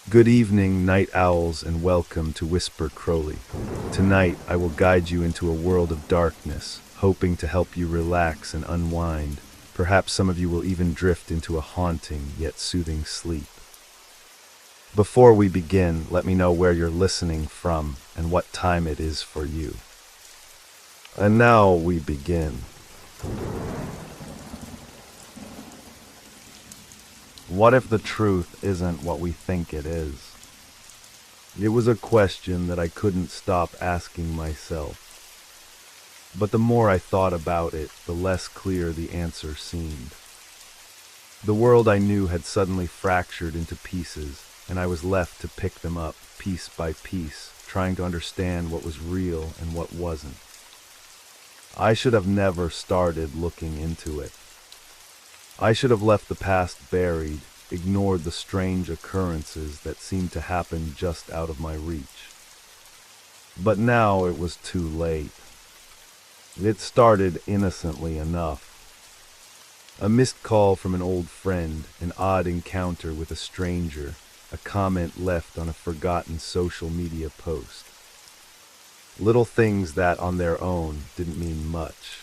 Good evening, night owls, and welcome to Whisper Crowley. Tonight, I will guide you into a world of darkness, hoping to help you relax and unwind. Perhaps some of you will even drift into a haunting yet soothing sleep. Before we begin, let me know where you're listening from and what time it is for you. And now we begin. What if the truth isn't what we think it is? It was a question that I couldn't stop asking myself. But the more I thought about it, the less clear the answer seemed. The world I knew had suddenly fractured into pieces, and I was left to pick them up piece by piece, trying to understand what was real and what wasn't. I should have never started looking into it. I should have left the past buried, ignored the strange occurrences that seemed to happen just out of my reach. But now it was too late. It started innocently enough. A missed call from an old friend, an odd encounter with a stranger, a comment left on a forgotten social media post. Little things that, on their own, didn't mean much.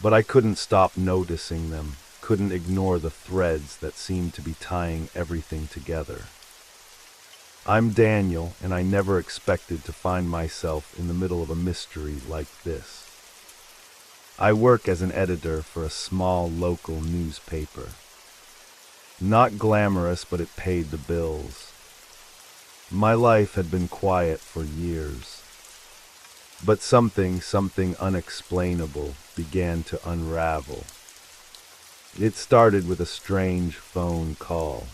But I couldn't stop noticing them, couldn't ignore the threads that seemed to be tying everything together. I'm Daniel, and I never expected to find myself in the middle of a mystery like this. I work as an editor for a small local newspaper. Not glamorous, but it paid the bills. My life had been quiet for years. But something unexplainable began to unravel. It started with a strange phone call.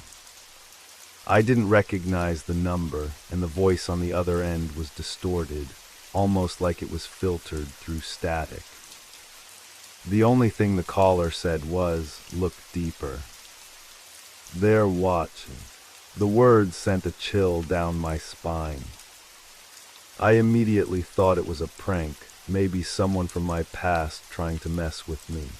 I didn't recognize the number, and the voice on the other end was distorted, almost like it was filtered through static. The only thing the caller said was, "Look deeper." "They're watching." The words sent a chill down my spine. I immediately thought it was a prank, maybe someone from my past trying to mess with me.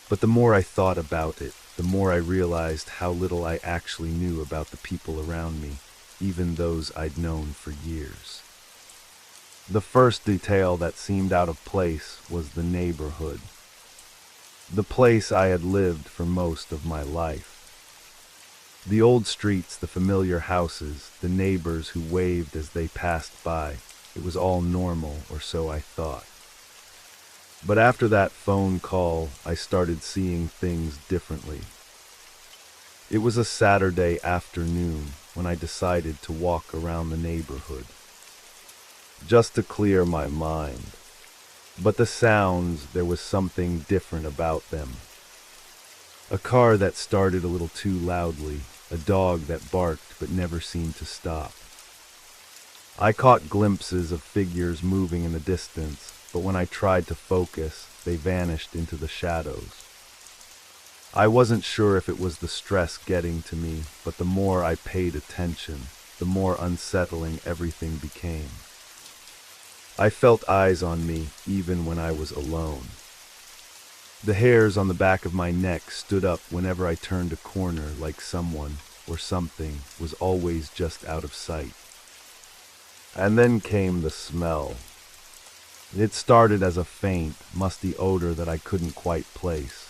But the more I thought about it, the more I realized how little I actually knew about the people around me, even those I'd known for years. The first detail that seemed out of place was the neighborhood. The place I had lived for most of my life. The old streets, the familiar houses, the neighbors who waved as they passed by, it was all normal, or so I thought. But after that phone call, I started seeing things differently. It was a Saturday afternoon when I decided to walk around the neighborhood, just to clear my mind. But the sounds, there was something different about them. A car that started a little too loudly, a dog that barked but never seemed to stop. I caught glimpses of figures moving in the distance, but when I tried to focus, they vanished into the shadows. I wasn't sure if it was the stress getting to me, but the more I paid attention, the more unsettling everything became. I felt eyes on me even when I was alone. The hairs on the back of my neck stood up whenever I turned a corner, like someone or something was always just out of sight. And then came the smell. It started as a faint, musty odor that I couldn't quite place.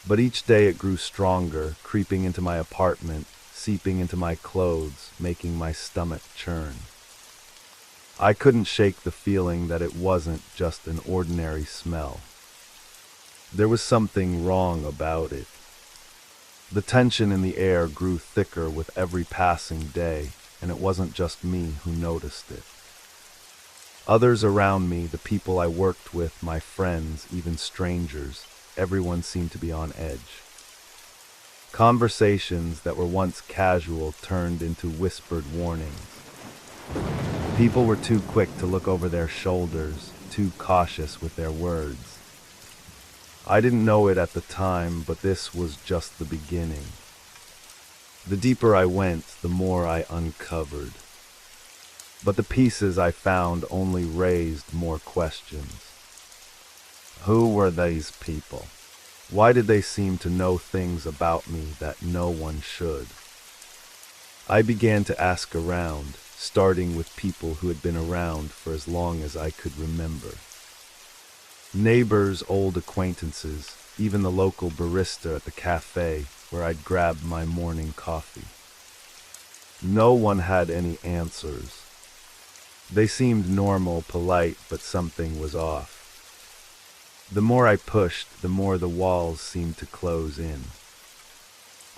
But each day it grew stronger, creeping into my apartment, seeping into my clothes, making my stomach churn. I couldn't shake the feeling that it wasn't just an ordinary smell. There was something wrong about it. The tension in the air grew thicker with every passing day, and it wasn't just me who noticed it. Others around me, the people I worked with, my friends, even strangers, everyone seemed to be on edge. Conversations that were once casual turned into whispered warnings. People were too quick to look over their shoulders, too cautious with their words. I didn't know it at the time, but this was just the beginning. The deeper I went, the more I uncovered. But the pieces I found only raised more questions. Who were these people? Why did they seem to know things about me that no one should? I began to ask around, starting with people who had been around for as long as I could remember. Neighbors, old acquaintances, even the local barista at the cafe where I'd grabbed my morning coffee. No one had any answers. They seemed normal, polite, but something was off. The more I pushed, the more the walls seemed to close in.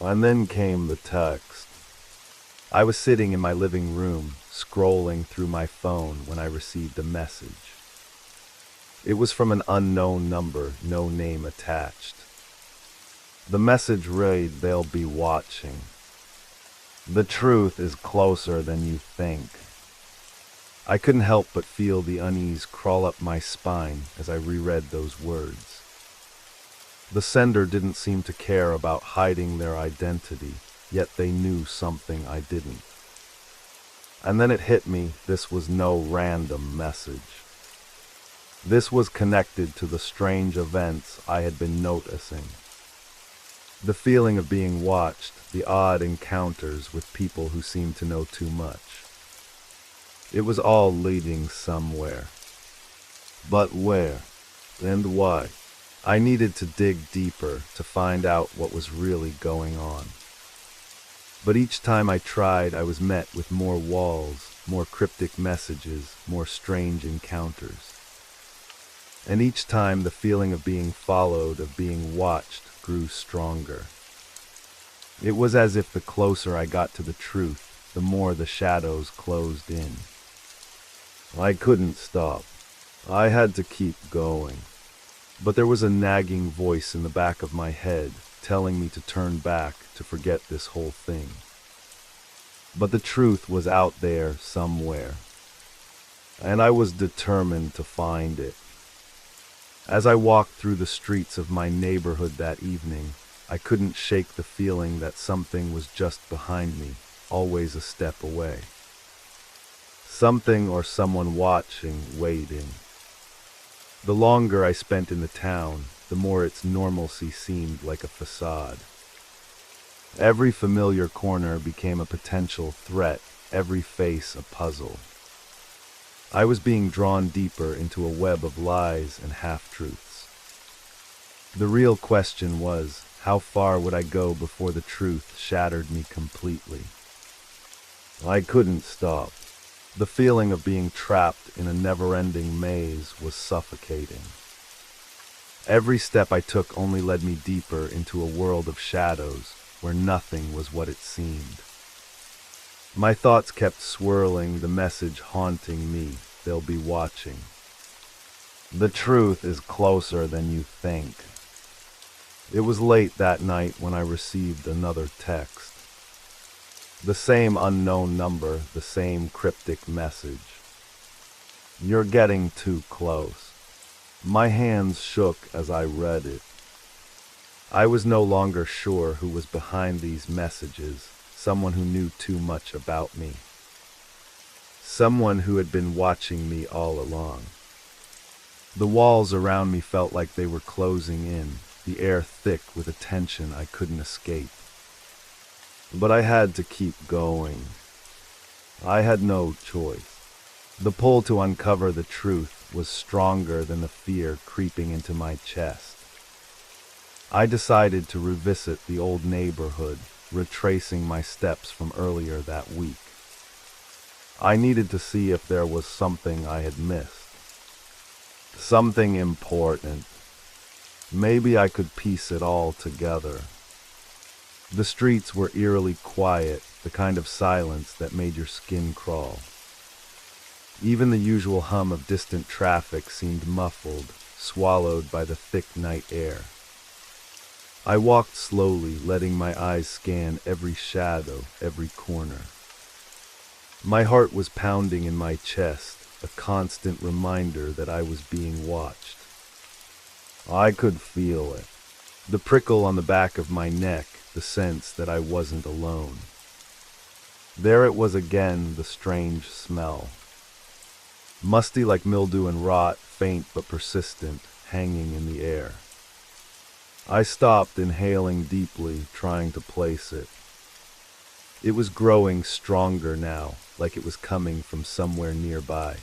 And then came the text. I was sitting in my living room, scrolling through my phone when I received a message. It was from an unknown number, no name attached. The message read, "They'll be watching. The truth is closer than you think." I couldn't help but feel the unease crawl up my spine as I reread those words. The sender didn't seem to care about hiding their identity, yet they knew something I didn't. And then it hit me, this was no random message. This was connected to the strange events I had been noticing. The feeling of being watched, the odd encounters with people who seemed to know too much. It was all leading somewhere. But where? And why? I needed to dig deeper to find out what was really going on. But each time I tried, I was met with more walls, more cryptic messages, more strange encounters. And each time the feeling of being followed, of being watched, grew stronger. It was as if the closer I got to the truth, the more the shadows closed in. I couldn't stop. I had to keep going. But there was a nagging voice in the back of my head, telling me to turn back, to forget this whole thing. But the truth was out there somewhere, and I was determined to find it. As I walked through the streets of my neighborhood that evening, I couldn't shake the feeling that something was just behind me, always a step away. Something or someone watching, waiting. The longer I spent in the town, the more its normalcy seemed like a facade. Every familiar corner became a potential threat, every face a puzzle. I was being drawn deeper into a web of lies and half-truths. The real question was, how far would I go before the truth shattered me completely? I couldn't stop. The feeling of being trapped in a never-ending maze was suffocating. Every step I took only led me deeper into a world of shadows, where nothing was what it seemed. My thoughts kept swirling, the message haunting me, they'll be watching. The truth is closer than you think. It was late that night when I received another text. The same unknown number, the same cryptic message. You're getting too close. My hands shook as I read it. I was no longer sure who was behind these messages, someone who knew too much about me. Someone who had been watching me all along. The walls around me felt like they were closing in, the air thick with a tension I couldn't escape. But I had to keep going. I had no choice. The pull to uncover the truth was stronger than the fear creeping into my chest. I decided to revisit the old neighborhood, retracing my steps from earlier that week. I needed to see if there was something I had missed. Something important. Maybe I could piece it all together. The streets were eerily quiet, the kind of silence that made your skin crawl. Even the usual hum of distant traffic seemed muffled, swallowed by the thick night air. I walked slowly, letting my eyes scan every shadow, every corner. My heart was pounding in my chest, a constant reminder that I was being watched. I could feel it. The prickle on the back of my neck, the sense that I wasn't alone. There it was again, the strange smell. Musty like mildew and rot, faint but persistent, hanging in the air. I stopped, inhaling deeply, trying to place it. It was growing stronger now, like it was coming from somewhere nearby.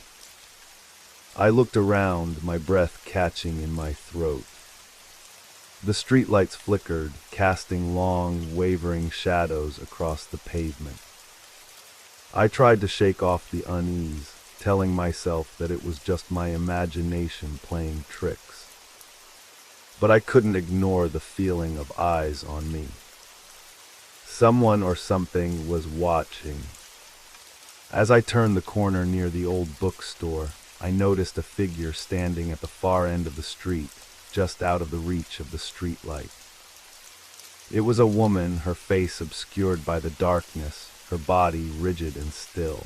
I looked around, my breath catching in my throat. The streetlights flickered, casting long, wavering shadows across the pavement. I tried to shake off the unease, telling myself that it was just my imagination playing tricks. But I couldn't ignore the feeling of eyes on me. Someone or something was watching. As I turned the corner near the old bookstore, I noticed a figure standing at the far end of the street, just out of the reach of the streetlight. It was a woman, her face obscured by the darkness, her body rigid and still.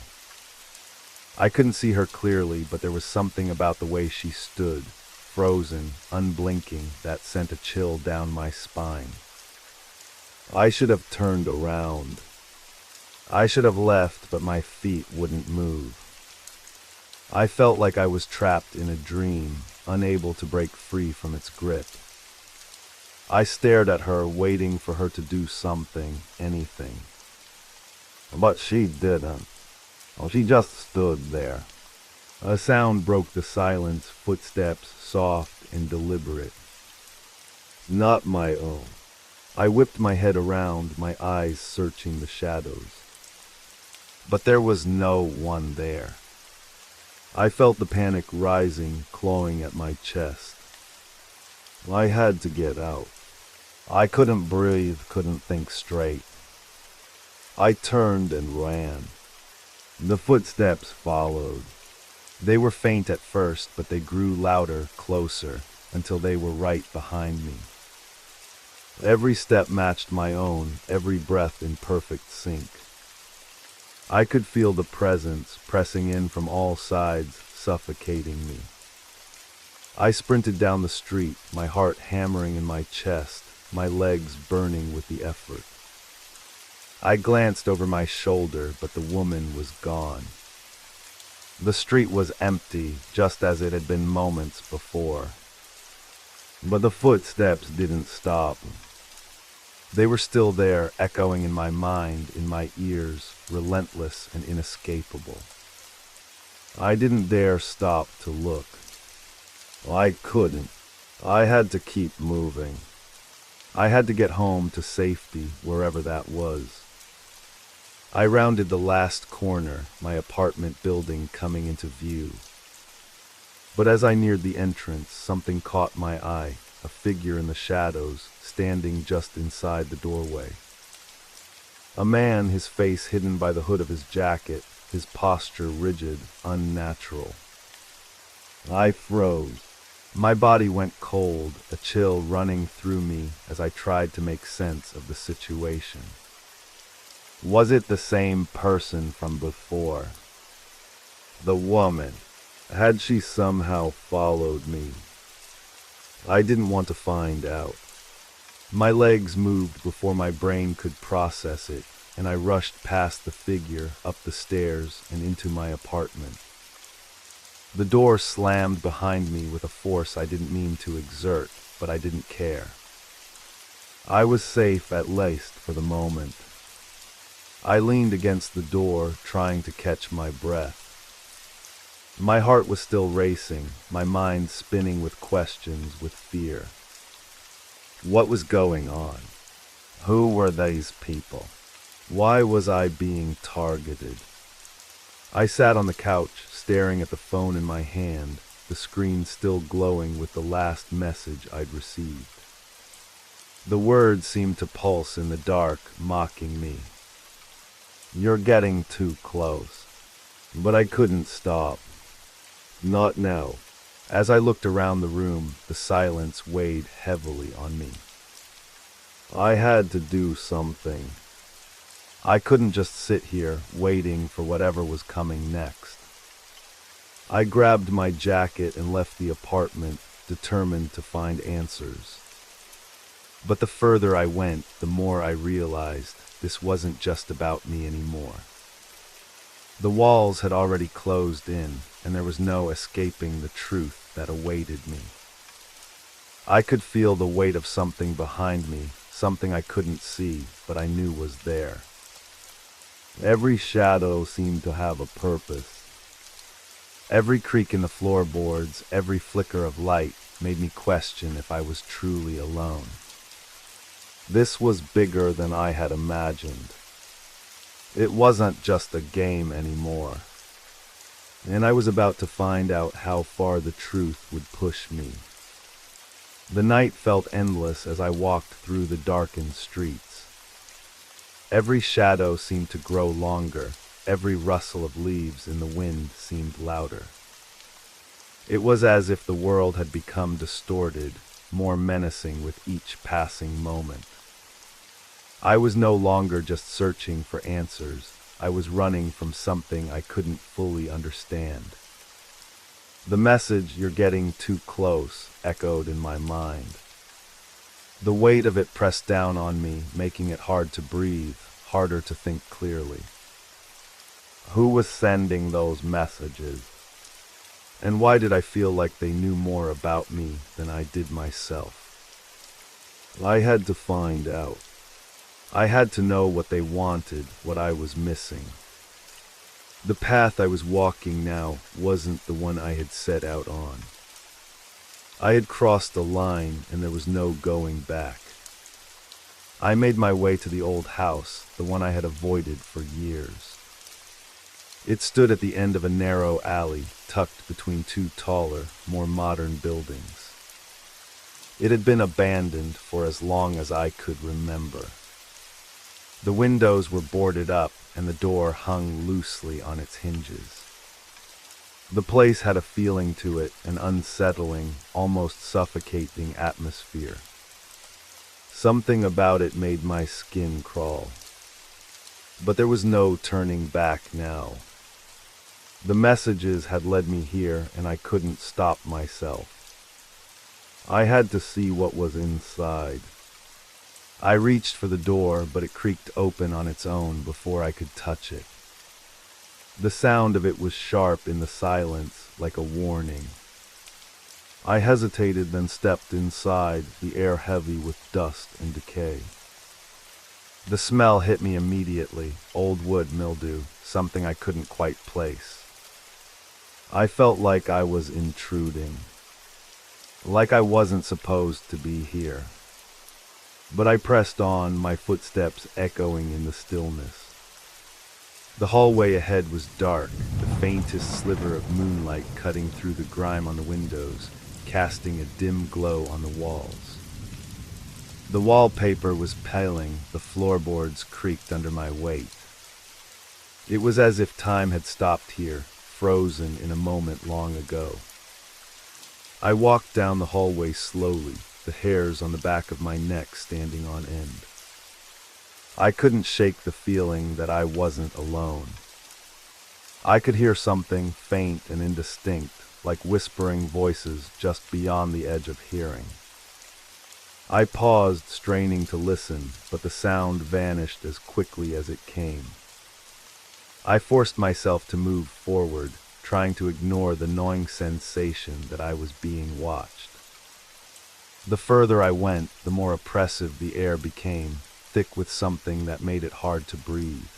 I couldn't see her clearly, but there was something about the way she stood, frozen, unblinking, that sent a chill down my spine. I should have turned around. I should have left, but my feet wouldn't move. I felt like I was trapped in a dream, unable to break free from its grip. I stared at her, waiting for her to do something, anything. But she didn't. Oh, she just stood there. A sound broke the silence, footsteps, soft and deliberate. Not my own. I whipped my head around, my eyes searching the shadows. But there was no one there. I felt the panic rising, clawing at my chest. I had to get out. I couldn't breathe, couldn't think straight. I turned and ran. The footsteps followed. They were faint at first, but they grew louder, closer, until they were right behind me. Every step matched my own, every breath in perfect sync. I could feel the presence pressing in from all sides, suffocating me. I sprinted down the street, my heart hammering in my chest, my legs burning with the effort. I glanced over my shoulder, but the woman was gone. The street was empty, just as it had been moments before. But the footsteps didn't stop. They were still there, echoing in my mind, in my ears, relentless and inescapable. I didn't dare stop to look. I couldn't. I had to keep moving. I had to get home to safety, wherever that was. I rounded the last corner, my apartment building coming into view. But as I neared the entrance, something caught my eye, a figure in the shadows, standing just inside the doorway. A man, his face hidden by the hood of his jacket, his posture rigid, unnatural. I froze. My body went cold, a chill running through me as I tried to make sense of the situation. Was it the same person from before? The woman. Had she somehow followed me? I didn't want to find out. My legs moved before my brain could process it, and I rushed past the figure, up the stairs, and into my apartment. The door slammed behind me with a force I didn't mean to exert, but I didn't care. I was safe, at least for the moment. I leaned against the door, trying to catch my breath. My heart was still racing, my mind spinning with questions, with fear. What was going on? Who were these people? Why was I being targeted? I sat on the couch, staring at the phone in my hand, the screen still glowing with the last message I'd received. The words seemed to pulse in the dark, mocking me. You're getting too close. But I couldn't stop. Not now. As I looked around the room, the silence weighed heavily on me. I had to do something. I couldn't just sit here, waiting for whatever was coming next. I grabbed my jacket and left the apartment, determined to find answers. But the further I went, the more I realized this wasn't just about me anymore. The walls had already closed in, and there was no escaping the truth that awaited me. I could feel the weight of something behind me, something I couldn't see, but I knew was there. Every shadow seemed to have a purpose. Every creak in the floorboards, every flicker of light made me question if I was truly alone. This was bigger than I had imagined. It wasn't just a game anymore. And I was about to find out how far the truth would push me. The night felt endless as I walked through the darkened streets. Every shadow seemed to grow longer. Every rustle of leaves in the wind seemed louder. It was as if the world had become distorted, more menacing with each passing moment. I was no longer just searching for answers. I was running from something I couldn't fully understand. The message, "You're getting too close," echoed in my mind. The weight of it pressed down on me, making it hard to breathe, harder to think clearly. Who was sending those messages? And why did I feel like they knew more about me than I did myself? I had to find out. I had to know what they wanted, what I was missing. The path I was walking now wasn't the one I had set out on. I had crossed a line and there was no going back. I made my way to the old house, the one I had avoided for years. It stood at the end of a narrow alley, tucked between two taller, more modern buildings. It had been abandoned for as long as I could remember. The windows were boarded up and the door hung loosely on its hinges. The place had a feeling to it, an unsettling, almost suffocating atmosphere. Something about it made my skin crawl. But there was no turning back now. The messages had led me here and I couldn't stop myself. I had to see what was inside. I reached for the door, but it creaked open on its own before I could touch it. The sound of it was sharp in the silence, like a warning. I hesitated, then stepped inside, the air heavy with dust and decay. The smell hit me immediately, old wood mildew, something I couldn't quite place. I felt like I was intruding, like I wasn't supposed to be here. But I pressed on, my footsteps echoing in the stillness. The hallway ahead was dark, the faintest sliver of moonlight cutting through the grime on the windows, casting a dim glow on the walls. The wallpaper was paling, the floorboards creaked under my weight. It was as if time had stopped here, frozen in a moment long ago. I walked down the hallway slowly, the hairs on the back of my neck standing on end. I couldn't shake the feeling that I wasn't alone. I could hear something faint and indistinct, like whispering voices just beyond the edge of hearing. I paused, straining to listen, but the sound vanished as quickly as it came. I forced myself to move forward, trying to ignore the gnawing sensation that I was being watched. The further I went, the more oppressive the air became, thick with something that made it hard to breathe.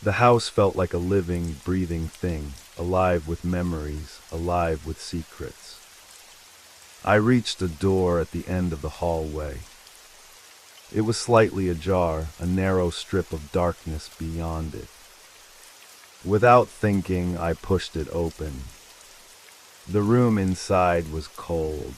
The house felt like a living, breathing thing, alive with memories, alive with secrets. I reached a door at the end of the hallway. It was slightly ajar, a narrow strip of darkness beyond it. Without thinking, I pushed it open. The room inside was cold.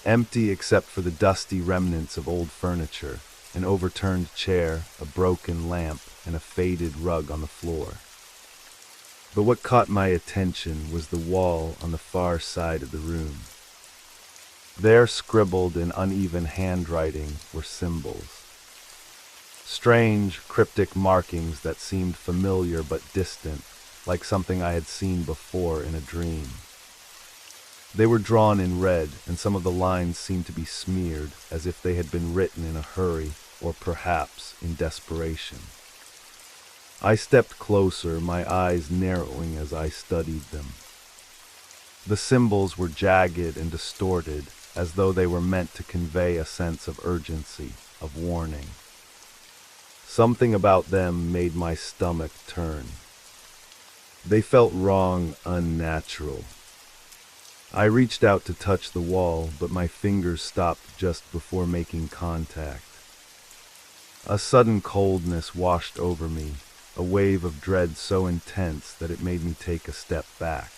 Empty except for the dusty remnants of old furniture, an overturned chair, a broken lamp, and a faded rug on the floor. But what caught my attention was the wall on the far side of the room. There, scribbled in uneven handwriting, were symbols. Strange, cryptic markings that seemed familiar but distant, like something I had seen before in a dream. They were drawn in red, and some of the lines seemed to be smeared, as if they had been written in a hurry, or perhaps in desperation. I stepped closer, my eyes narrowing as I studied them. The symbols were jagged and distorted, as though they were meant to convey a sense of urgency, of warning. Something about them made my stomach turn. They felt wrong, unnatural. I reached out to touch the wall, but my fingers stopped just before making contact. A sudden coldness washed over me, a wave of dread so intense that it made me take a step back.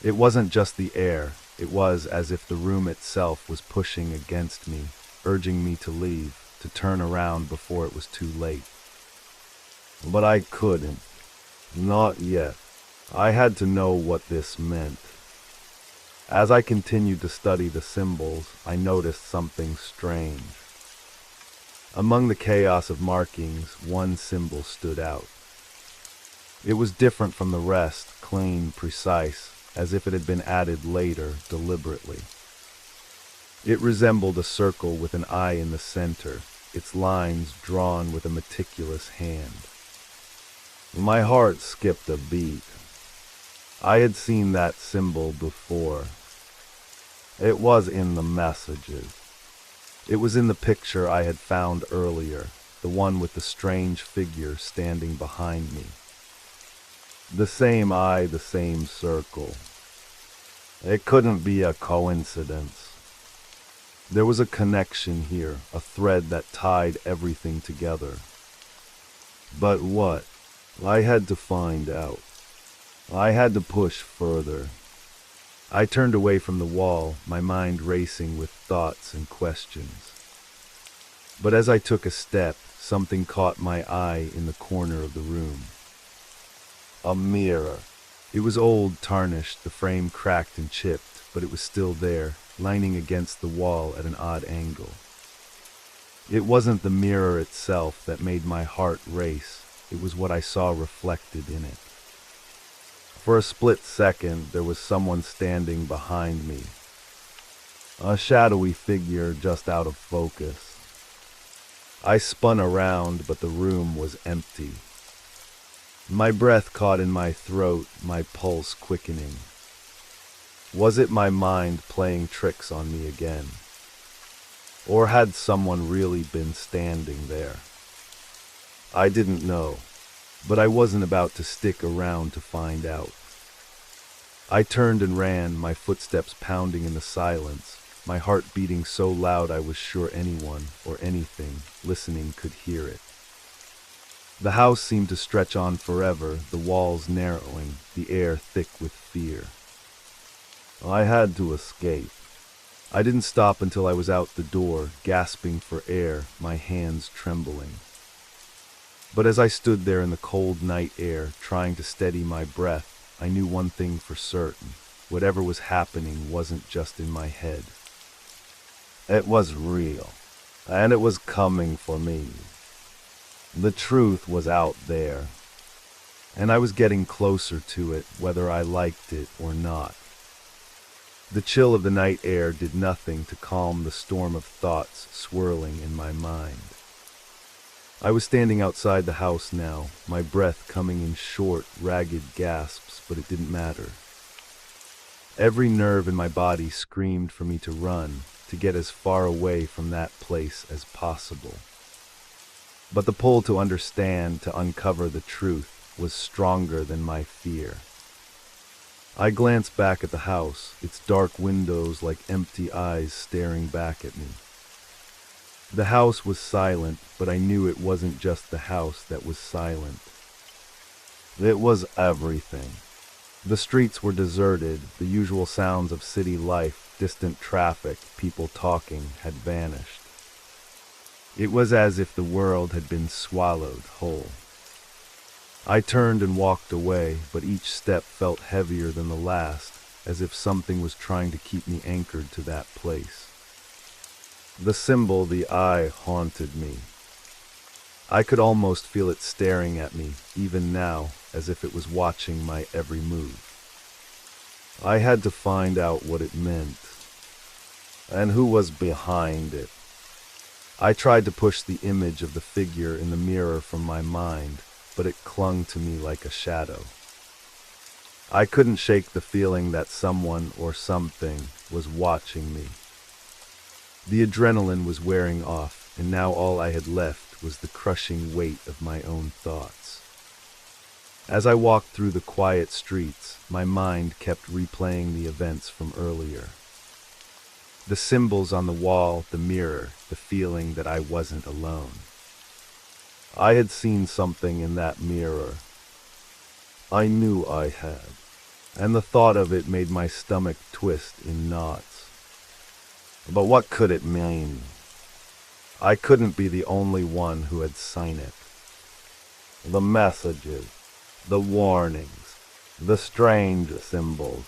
It wasn't just the air, it was as if the room itself was pushing against me, urging me to leave, to turn around before it was too late. But I couldn't. Not yet. I had to know what this meant. As I continued to study the symbols, I noticed something strange. Among the chaos of markings, one symbol stood out. It was different from the rest, clean, precise, as if it had been added later, deliberately. It resembled a circle with an eye in the center, its lines drawn with a meticulous hand. My heart skipped a beat. I had seen that symbol before. It was in the messages. It was in the picture I had found earlier, the one with the strange figure standing behind me. The same eye, the same circle. It couldn't be a coincidence. There was a connection here, a thread that tied everything together. But what? I had to find out. I had to push further. I turned away from the wall, my mind racing with thoughts and questions. But as I took a step, something caught my eye in the corner of the room. A mirror. It was old, tarnished, the frame cracked and chipped, but it was still there, lining against the wall at an odd angle. It wasn't the mirror itself that made my heart race, it was what I saw reflected in it. For a split second, there was someone standing behind me. A shadowy figure just out of focus. I spun around, but the room was empty. My breath caught in my throat, my pulse quickening. Was it my mind playing tricks on me again? Or had someone really been standing there? I didn't know, but I wasn't about to stick around to find out. I turned and ran, my footsteps pounding in the silence, my heart beating so loud I was sure anyone, or anything, listening could hear it. The house seemed to stretch on forever, the walls narrowing, the air thick with fear. I had to escape. I didn't stop until I was out the door, gasping for air, my hands trembling. But as I stood there in the cold night air, trying to steady my breath, I knew one thing for certain. Whatever was happening wasn't just in my head. It was real, and it was coming for me. The truth was out there, and I was getting closer to it, whether I liked it or not. The chill of the night air did nothing to calm the storm of thoughts swirling in my mind. I was standing outside the house now, my breath coming in short, ragged gasps, but it didn't matter. Every nerve in my body screamed for me to run, to get as far away from that place as possible. But the pull to understand, to uncover the truth, was stronger than my fear. I glanced back at the house, its dark windows like empty eyes staring back at me. The house was silent, but I knew it wasn't just the house that was silent. It was everything. The streets were deserted, the usual sounds of city life, distant traffic, people talking, had vanished. It was as if the world had been swallowed whole. I turned and walked away, but each step felt heavier than the last, as if something was trying to keep me anchored to that place. The symbol, the eye, haunted me. I could almost feel it staring at me, even now, as if it was watching my every move. I had to find out what it meant, and who was behind it. I tried to push the image of the figure in the mirror from my mind, but it clung to me like a shadow. I couldn't shake the feeling that someone or something was watching me. The adrenaline was wearing off, and now all I had left was the crushing weight of my own thoughts. As I walked through the quiet streets, my mind kept replaying the events from earlier. The symbols on the wall, the mirror, the feeling that I wasn't alone. I had seen something in that mirror. I knew I had, and the thought of it made my stomach twist in knots. But what could it mean? I couldn't be the only one who had seen it. The messages, the warnings, the strange symbols.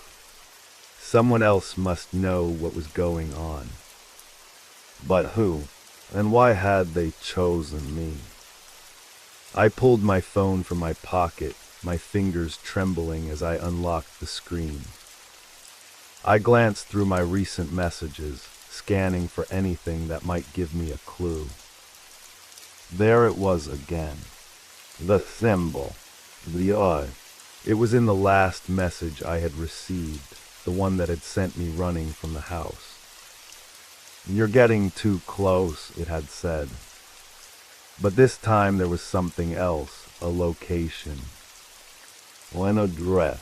Someone else must know what was going on. But who, and why had they chosen me? I pulled my phone from my pocket, my fingers trembling as I unlocked the screen. I glanced through my recent messages, scanning for anything that might give me a clue. There it was again. The symbol. The eye. It was in the last message I had received, the one that had sent me running from the house. "You're getting too close," it had said. But this time there was something else, a location. An address.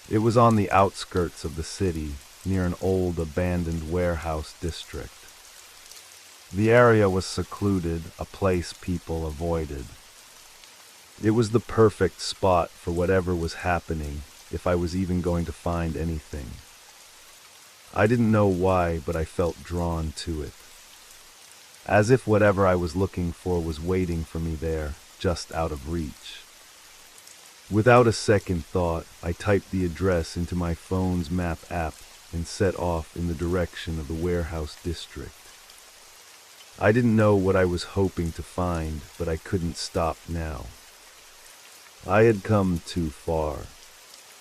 It was on the outskirts of the city, near an old abandoned warehouse district. The area was secluded, a place people avoided. It was the perfect spot for whatever was happening, if I was even going to find anything. I didn't know why, but I felt drawn to it. As if whatever I was looking for was waiting for me there, just out of reach. Without a second thought, I typed the address into my phone's map app and set off in the direction of the warehouse district. I didn't know what I was hoping to find, but I couldn't stop now. I had come too far.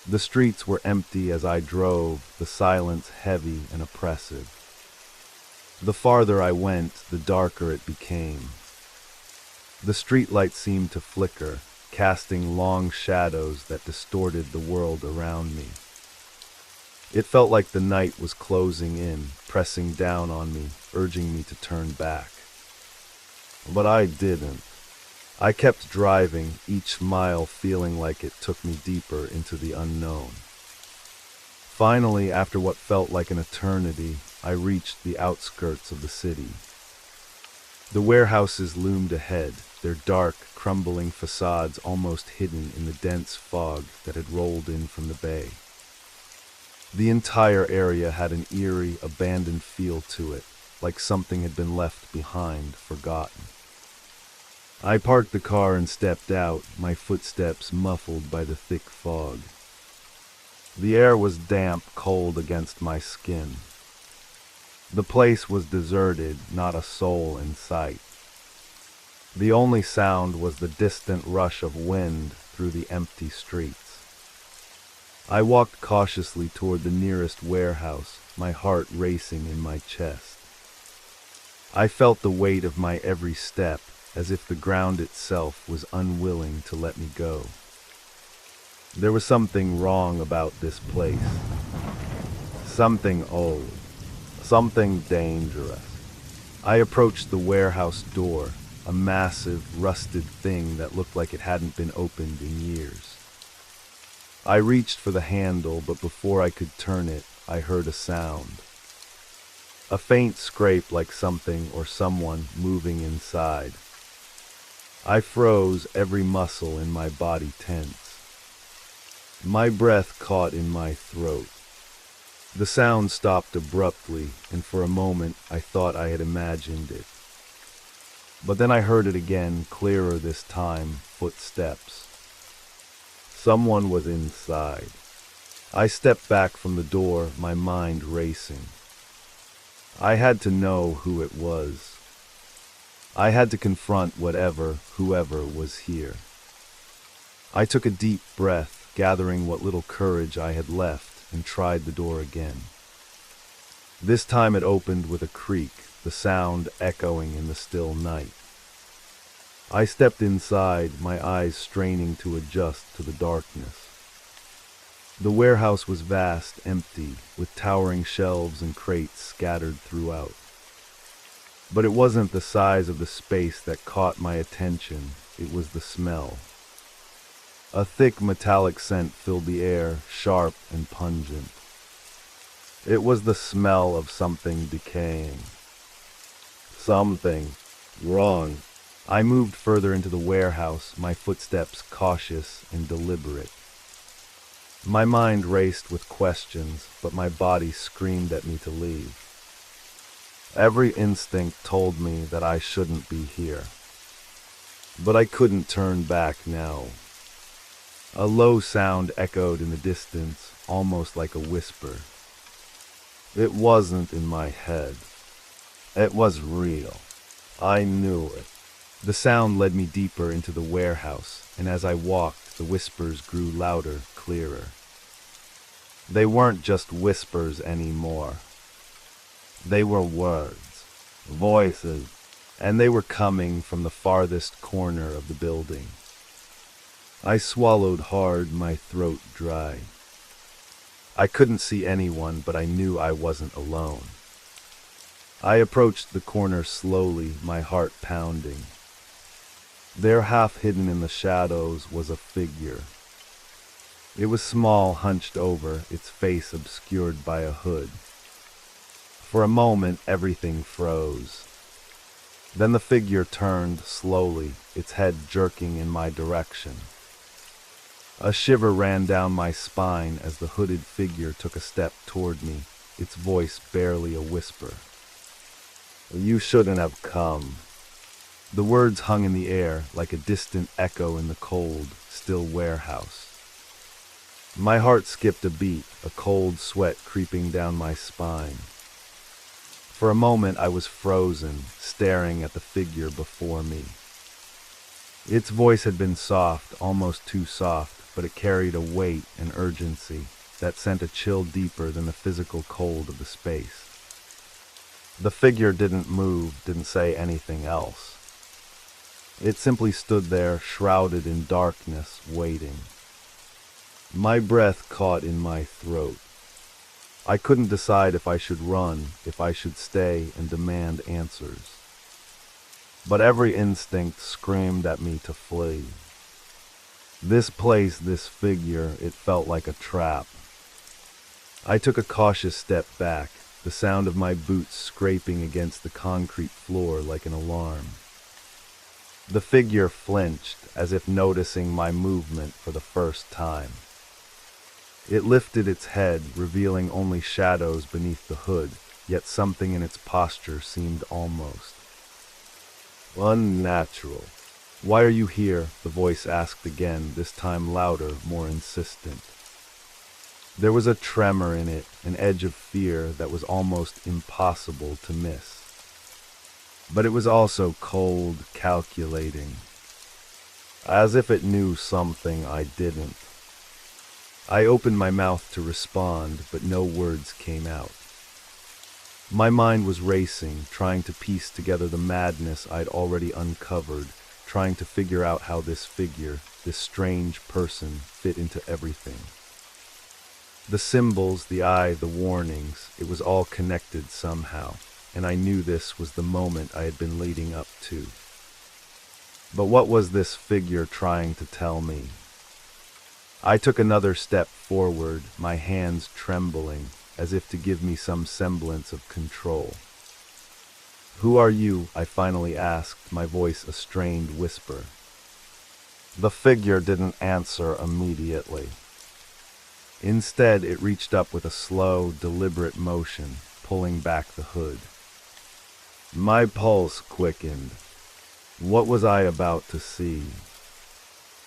The streets were empty as I drove, the silence heavy and oppressive. The farther I went, the darker it became. The streetlights seemed to flicker, casting long shadows that distorted the world around me. It felt like the night was closing in, pressing down on me, urging me to turn back. But I didn't. I kept driving, each mile feeling like it took me deeper into the unknown. Finally, after what felt like an eternity, I reached the outskirts of the city. The warehouses loomed ahead, their dark, crumbling facades almost hidden in the dense fog that had rolled in from the bay. The entire area had an eerie, abandoned feel to it, like something had been left behind, forgotten. I parked the car and stepped out, my footsteps muffled by the thick fog. The air was damp, cold against my skin. The place was deserted, not a soul in sight. The only sound was the distant rush of wind through the empty streets. I walked cautiously toward the nearest warehouse, my heart racing in my chest. I felt the weight of my every step, as if the ground itself was unwilling to let me go. There was something wrong about this place. Something old. Something dangerous. I approached the warehouse door, a massive, rusted thing that looked like it hadn't been opened in years. I reached for the handle, but before I could turn it, I heard a sound. A faint scrape like something or someone moving inside. I froze, every muscle in my body tense. My breath caught in my throat. The sound stopped abruptly, and for a moment I thought I had imagined it. But then I heard it again, clearer this time, footsteps. Someone was inside. I stepped back from the door, my mind racing. I had to know who it was. I had to confront whoever was here. I took a deep breath, gathering what little courage I had left, and tried the door again. This time it opened with a creak, the sound echoing in the still night. I stepped inside, my eyes straining to adjust to the darkness. The warehouse was vast, empty, with towering shelves and crates scattered throughout. But it wasn't the size of the space that caught my attention, it was the smell. A thick metallic scent filled the air, sharp and pungent. It was the smell of something decaying. Something wrong. I moved further into the warehouse, my footsteps cautious and deliberate. My mind raced with questions, but my body screamed at me to leave. Every instinct told me that I shouldn't be here. But I couldn't turn back now. A low sound echoed in the distance, almost like a whisper. It wasn't in my head. It was real. I knew it. The sound led me deeper into the warehouse, and as I walked, the whispers grew louder, clearer. They weren't just whispers anymore. They were words, voices, and they were coming from the farthest corner of the building. I swallowed hard, my throat dry. I couldn't see anyone, but I knew I wasn't alone. I approached the corner slowly, my heart pounding. There, half hidden in the shadows, was a figure. It was small, hunched over, its face obscured by a hood. For a moment, everything froze. Then the figure turned slowly, its head jerking in my direction. A shiver ran down my spine as the hooded figure took a step toward me, its voice barely a whisper. "You shouldn't have come." The words hung in the air like a distant echo in the cold, still warehouse. My heart skipped a beat, a cold sweat creeping down my spine. For a moment I was frozen, staring at the figure before me. Its voice had been soft, almost too soft, but it carried a weight and urgency that sent a chill deeper than the physical cold of the space. The figure didn't move, didn't say anything else. It simply stood there, shrouded in darkness, waiting. My breath caught in my throat. I couldn't decide if I should run, if I should stay and demand answers. But every instinct screamed at me to flee. This place, this figure, it felt like a trap. I took a cautious step back, the sound of my boots scraping against the concrete floor like an alarm. The figure flinched, as if noticing my movement for the first time. It lifted its head, revealing only shadows beneath the hood, yet something in its posture seemed almost unnatural. "Why are you here?" the voice asked again, this time louder, more insistent. There was a tremor in it, an edge of fear that was almost impossible to miss. But it was also cold, calculating, as if it knew something I didn't. I opened my mouth to respond, but no words came out. My mind was racing, trying to piece together the madness I'd already uncovered, trying to figure out how this figure, this strange person, fit into everything. The symbols, the eye, the warnings, it was all connected somehow, and I knew this was the moment I had been leading up to. But what was this figure trying to tell me? I took another step forward, my hands trembling, as if to give me some semblance of control. "Who are you?" I finally asked, my voice a strained whisper. The figure didn't answer immediately. Instead, it reached up with a slow, deliberate motion, pulling back the hood. My pulse quickened. What was I about to see?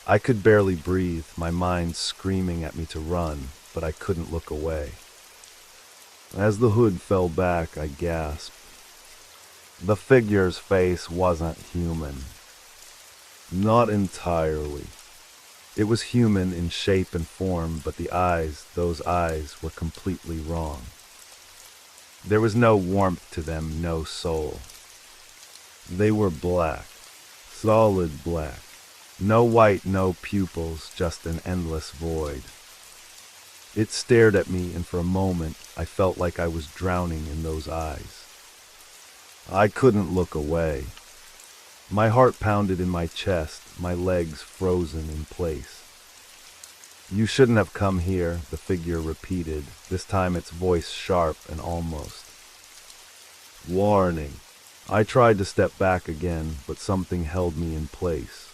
I could barely breathe, my mind screaming at me to run, but I couldn't look away. As the hood fell back, I gasped. The figure's face wasn't human. Not entirely. It was human in shape and form, but the eyes, those eyes, were completely wrong. There was no warmth to them, no soul. They were black, solid black. No white, no pupils, just an endless void. It stared at me, and for a moment I felt like I was drowning in those eyes. I couldn't look away. My heart pounded in my chest, my legs frozen in place. "You shouldn't have come here," the figure repeated, this time its voice sharp and almost warning. I tried to step back again, but something held me in place.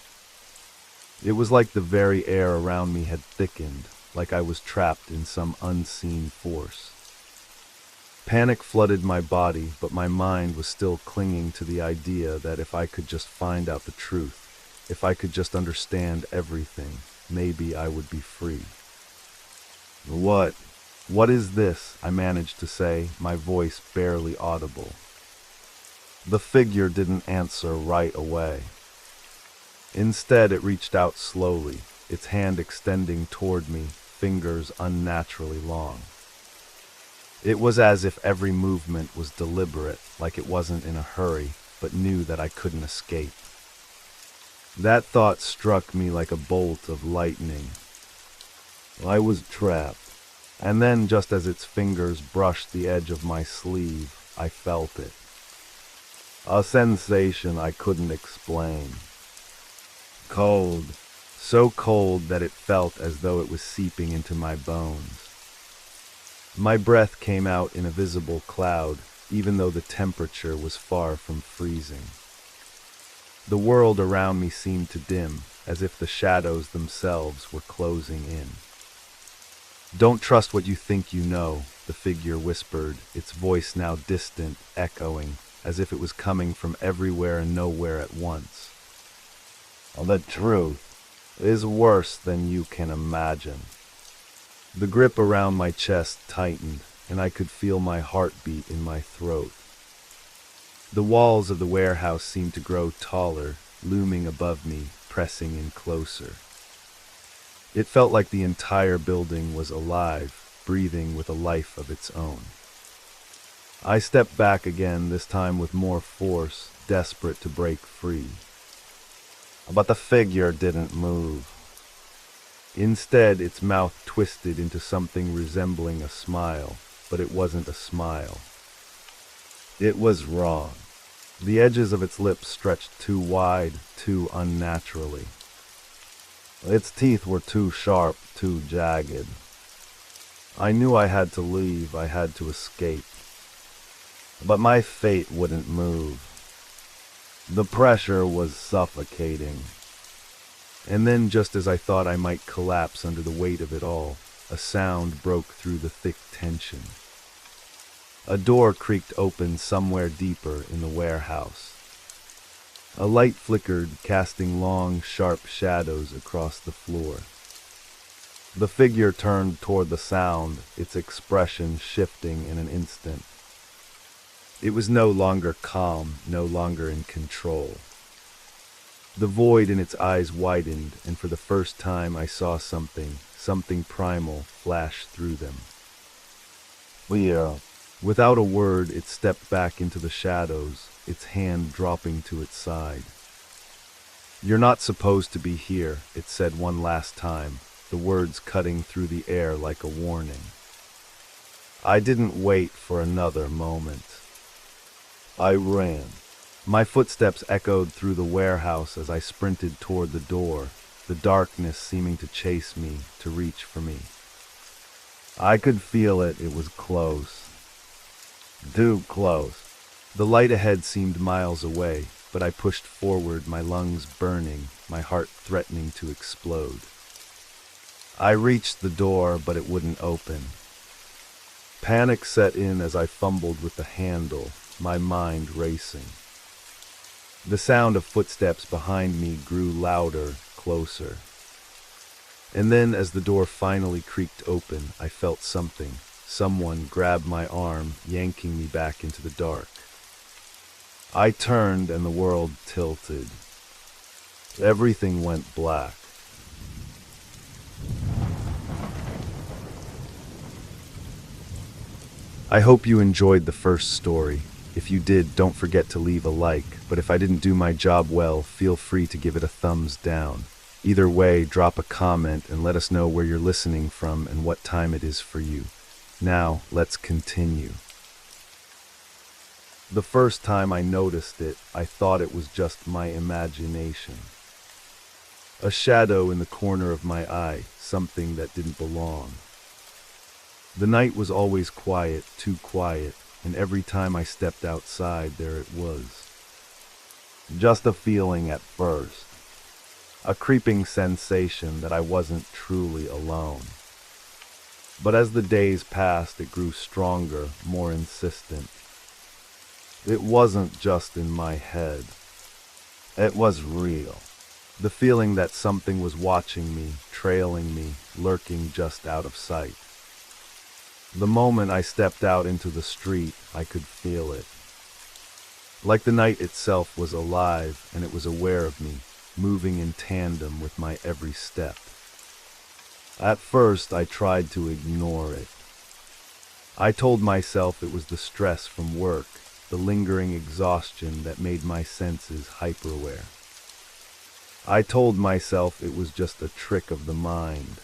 It was like the very air around me had thickened, like I was trapped in some unseen force. Panic flooded my body, but my mind was still clinging to the idea that if I could just find out the truth, if I could just understand everything, maybe I would be free. What is this?" I managed to say, my voice barely audible. The figure didn't answer right away. Instead, it reached out slowly, its hand extending toward me, fingers unnaturally long. It was as if every movement was deliberate, like it wasn't in a hurry, but knew that I couldn't escape. That thought struck me like a bolt of lightning. I was trapped, and then just as its fingers brushed the edge of my sleeve, I felt it. A sensation I couldn't explain. Cold, so cold that it felt as though it was seeping into my bones. My breath came out in a visible cloud, even though the temperature was far from freezing. The world around me seemed to dim, as if the shadows themselves were closing in. "Don't trust what you think you know," the figure whispered, its voice now distant, echoing, as if it was coming from everywhere and nowhere at once. "The truth is worse than you can imagine." The grip around my chest tightened, and I could feel my heartbeat in my throat. The walls of the warehouse seemed to grow taller, looming above me, pressing in closer. It felt like the entire building was alive, breathing with a life of its own. I stepped back again, this time with more force, desperate to break free. But the figure didn't move. Instead, its mouth twisted into something resembling a smile, but it wasn't a smile. It was wrong. The edges of its lips stretched too wide, too unnaturally. Its teeth were too sharp, too jagged. I knew I had to leave, I had to escape. But my fate wouldn't move. The pressure was suffocating. And then, just as I thought I might collapse under the weight of it all, a sound broke through the thick tension. A door creaked open somewhere deeper in the warehouse. A light flickered, casting long, sharp shadows across the floor. The figure turned toward the sound, its expression shifting in an instant. It was no longer calm, no longer in control. The void in its eyes widened, and for the first time I saw something primal flash through them. Without a word, it stepped back into the shadows, its hand dropping to its side. "You're not supposed to be here," it said one last time, the words cutting through the air like a warning. I didn't wait for another moment. I ran. My footsteps echoed through the warehouse as I sprinted toward the door, the darkness seeming to chase me, to reach for me. I could feel it was close. Too close. The light ahead seemed miles away, but I pushed forward, my lungs burning, my heart threatening to explode. I reached the door, but it wouldn't open. Panic set in as I fumbled with the handle, my mind racing. The sound of footsteps behind me grew louder, closer. And then, as the door finally creaked open, I felt something. Someone grabbed my arm, yanking me back into the dark. I turned and the world tilted. Everything went black. I hope you enjoyed the first story. If you did, don't forget to leave a like, but if I didn't do my job well, feel free to give it a thumbs down. Either way, drop a comment and let us know where you're listening from and what time it is for you. Now, let's continue. The first time I noticed it, I thought it was just my imagination. A shadow in the corner of my eye, something that didn't belong. The night was always quiet, too quiet, and every time I stepped outside, there it was. Just a feeling at first. A creeping sensation that I wasn't truly alone. But as the days passed, it grew stronger, more insistent. It wasn't just in my head. It was real. The feeling that something was watching me, trailing me, lurking just out of sight. The moment I stepped out into the street, I could feel it. Like the night itself was alive, and it was aware of me, moving in tandem with my every step. At first, I tried to ignore it. I told myself it was the stress from work, the lingering exhaustion that made my senses hyper-aware. I told myself it was just a trick of the mind.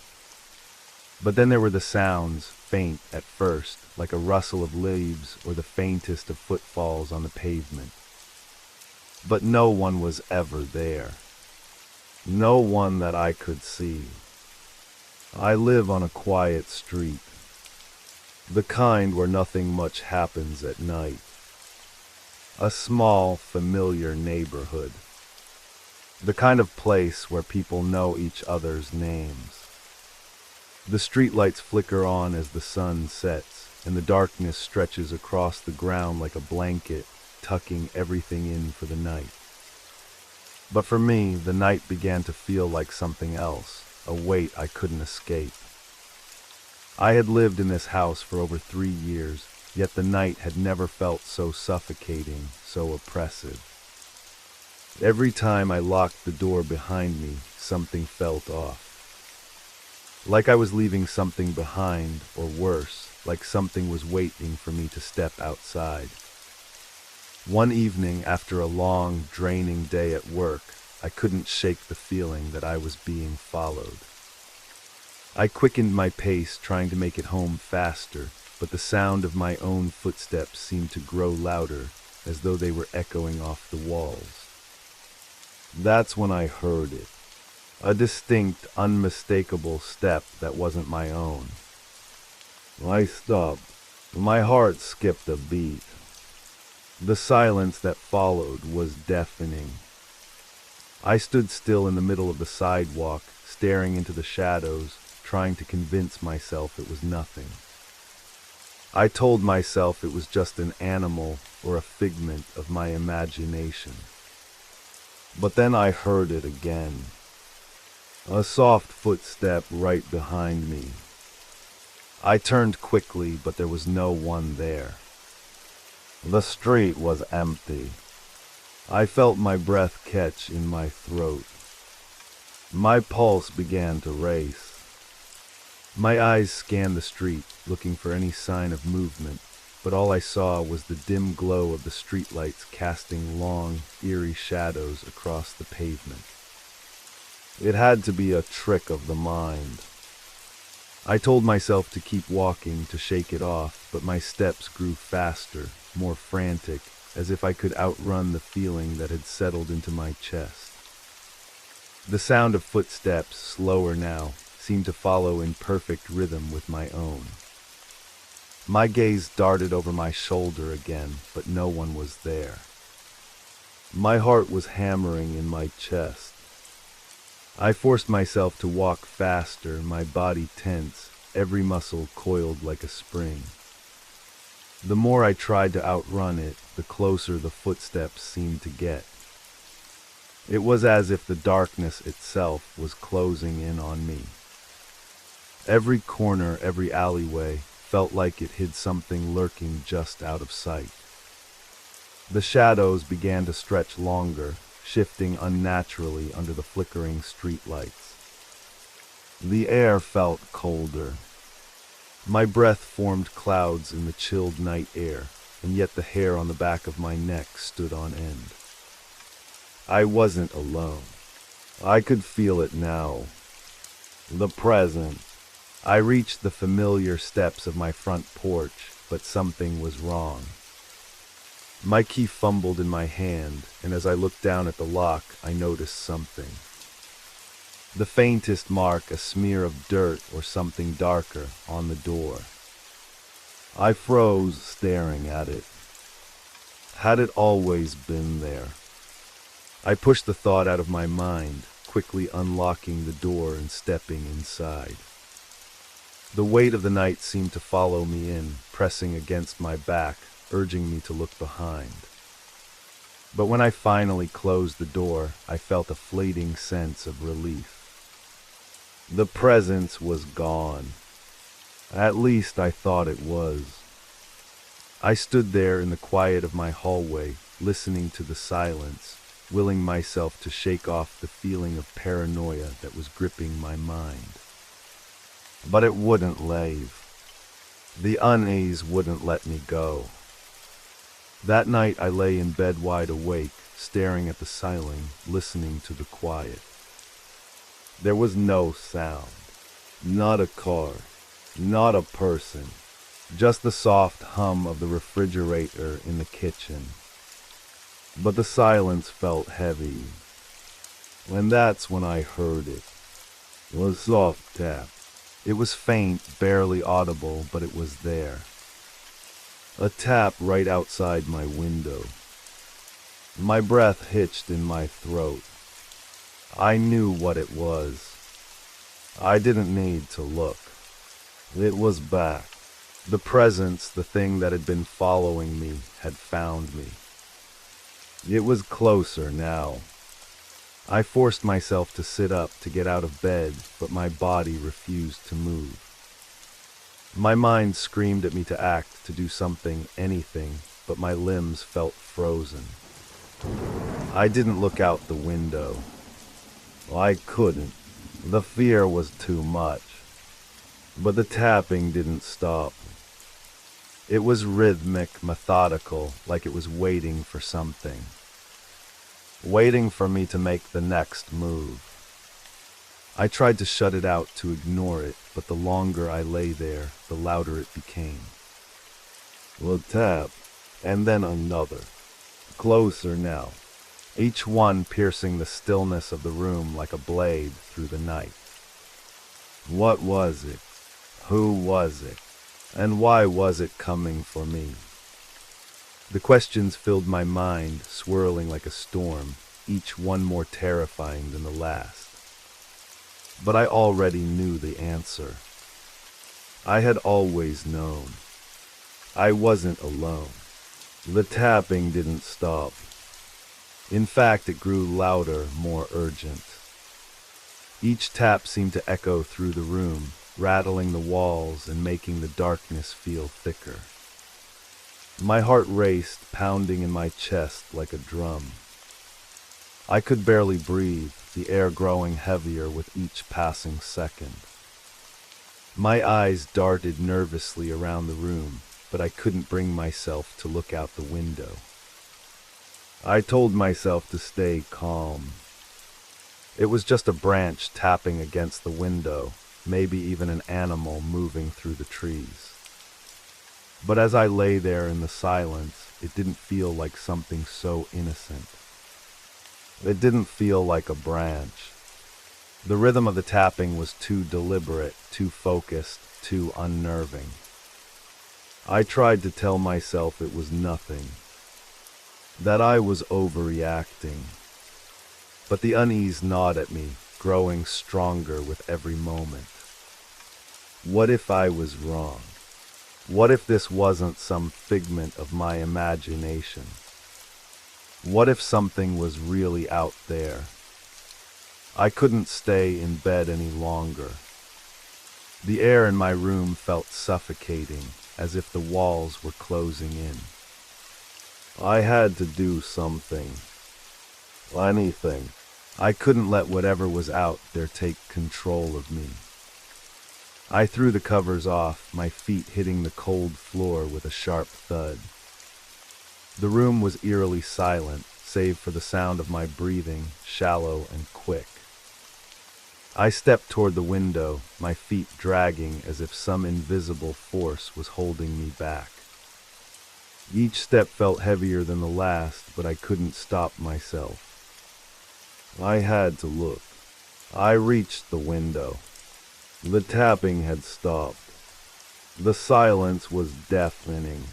But then there were the sounds, faint at first, like a rustle of leaves or the faintest of footfalls on the pavement. But no one was ever there. No one that I could see. I live on a quiet street. The kind where nothing much happens at night. A small, familiar neighborhood. The kind of place where people know each other's names. The streetlights flicker on as the sun sets, and the darkness stretches across the ground like a blanket, tucking everything in for the night. But for me, the night began to feel like something else, a weight I couldn't escape. I had lived in this house for over 3 years, yet the night had never felt so suffocating, so oppressive. Every time I locked the door behind me, something felt off. Like I was leaving something behind, or worse, like something was waiting for me to step outside. One evening, after a long, draining day at work, I couldn't shake the feeling that I was being followed. I quickened my pace, trying to make it home faster, but the sound of my own footsteps seemed to grow louder, as though they were echoing off the walls. That's when I heard it. A distinct, unmistakable step that wasn't my own. I stopped. My heart skipped a beat. The silence that followed was deafening. I stood still in the middle of the sidewalk, staring into the shadows, trying to convince myself it was nothing. I told myself it was just an animal or a figment of my imagination. But then I heard it again. A soft footstep right behind me. I turned quickly, but there was no one there. The street was empty. I felt my breath catch in my throat. My pulse began to race. My eyes scanned the street, looking for any sign of movement, but all I saw was the dim glow of the streetlights casting long, eerie shadows across the pavement. It had to be a trick of the mind. I told myself to keep walking, to shake it off, but my steps grew faster, more frantic, as if I could outrun the feeling that had settled into my chest. The sound of footsteps, slower now, seemed to follow in perfect rhythm with my own. My gaze darted over my shoulder again, but no one was there. My heart was hammering in my chest. I forced myself to walk faster, my body tense, every muscle coiled like a spring. The more I tried to outrun it, the closer the footsteps seemed to get. It was as if the darkness itself was closing in on me. Every corner, every alleyway, felt like it hid something lurking just out of sight. The shadows began to stretch longer, shifting unnaturally under the flickering streetlights. The air felt colder. My breath formed clouds in the chilled night air, and yet the hair on the back of my neck stood on end. I wasn't alone. I could feel it now. The present. I reached the familiar steps of my front porch, but something was wrong. My key fumbled in my hand, and as I looked down at the lock, I noticed something. The faintest mark, a smear of dirt or something darker, on the door. I froze, staring at it. Had it always been there? I pushed the thought out of my mind, quickly unlocking the door and stepping inside. The weight of the night seemed to follow me in, pressing against my back, urging me to look behind. But when I finally closed the door, I felt a fleeting sense of relief. The presence was gone. At least I thought it was. I stood there in the quiet of my hallway, listening to the silence, willing myself to shake off the feeling of paranoia that was gripping my mind. But it wouldn't leave. The unease wouldn't let me go. That night I lay in bed wide awake, staring at the ceiling, listening to the quiet. There was no sound. Not a car. Not a person. Just the soft hum of the refrigerator in the kitchen. But the silence felt heavy. And that's when I heard it. A soft tap. It was faint, barely audible, but it was there. A tap right outside my window. My breath hitched in my throat. I knew what it was. I didn't need to look. It was back. The presence, the thing that had been following me, had found me. It was closer now. I forced myself to sit up, to get out of bed, but my body refused to move. My mind screamed at me to act, to do something, anything, but my limbs felt frozen. I didn't look out the window. I couldn't. The fear was too much. But the tapping didn't stop. It was rhythmic, methodical, like it was waiting for something. Waiting for me to make the next move. I tried to shut it out, to ignore it, but the longer I lay there, the louder it became. A tap, and then another. Closer now. Each one piercing the stillness of the room like a blade through the night. What was it? Who was it? And why was it coming for me? The questions filled my mind, swirling like a storm, each one more terrifying than the last. But I already knew the answer. I had always known. I wasn't alone. The tapping didn't stop. In fact, it grew louder, more urgent. Each tap seemed to echo through the room, rattling the walls and making the darkness feel thicker. My heart raced, pounding in my chest like a drum. I could barely breathe, the air growing heavier with each passing second. My eyes darted nervously around the room, but I couldn't bring myself to look out the window. I told myself to stay calm. It was just a branch tapping against the window, maybe even an animal moving through the trees. But as I lay there in the silence, it didn't feel like something so innocent. It didn't feel like a branch. The rhythm of the tapping was too deliberate, too focused, too unnerving. I tried to tell myself it was nothing, that I was overreacting. But the unease gnawed at me, growing stronger with every moment. What if I was wrong? What if this wasn't some figment of my imagination? What if something was really out there? I couldn't stay in bed any longer. The air in my room felt suffocating, as if the walls were closing in. I had to do something. Anything. I couldn't let whatever was out there take control of me. I threw the covers off, my feet hitting the cold floor with a sharp thud. The room was eerily silent, save for the sound of my breathing, shallow and quick. I stepped toward the window, my feet dragging as if some invisible force was holding me back. Each step felt heavier than the last, but I couldn't stop myself. I had to look. I reached the window. The tapping had stopped. The silence was deafening.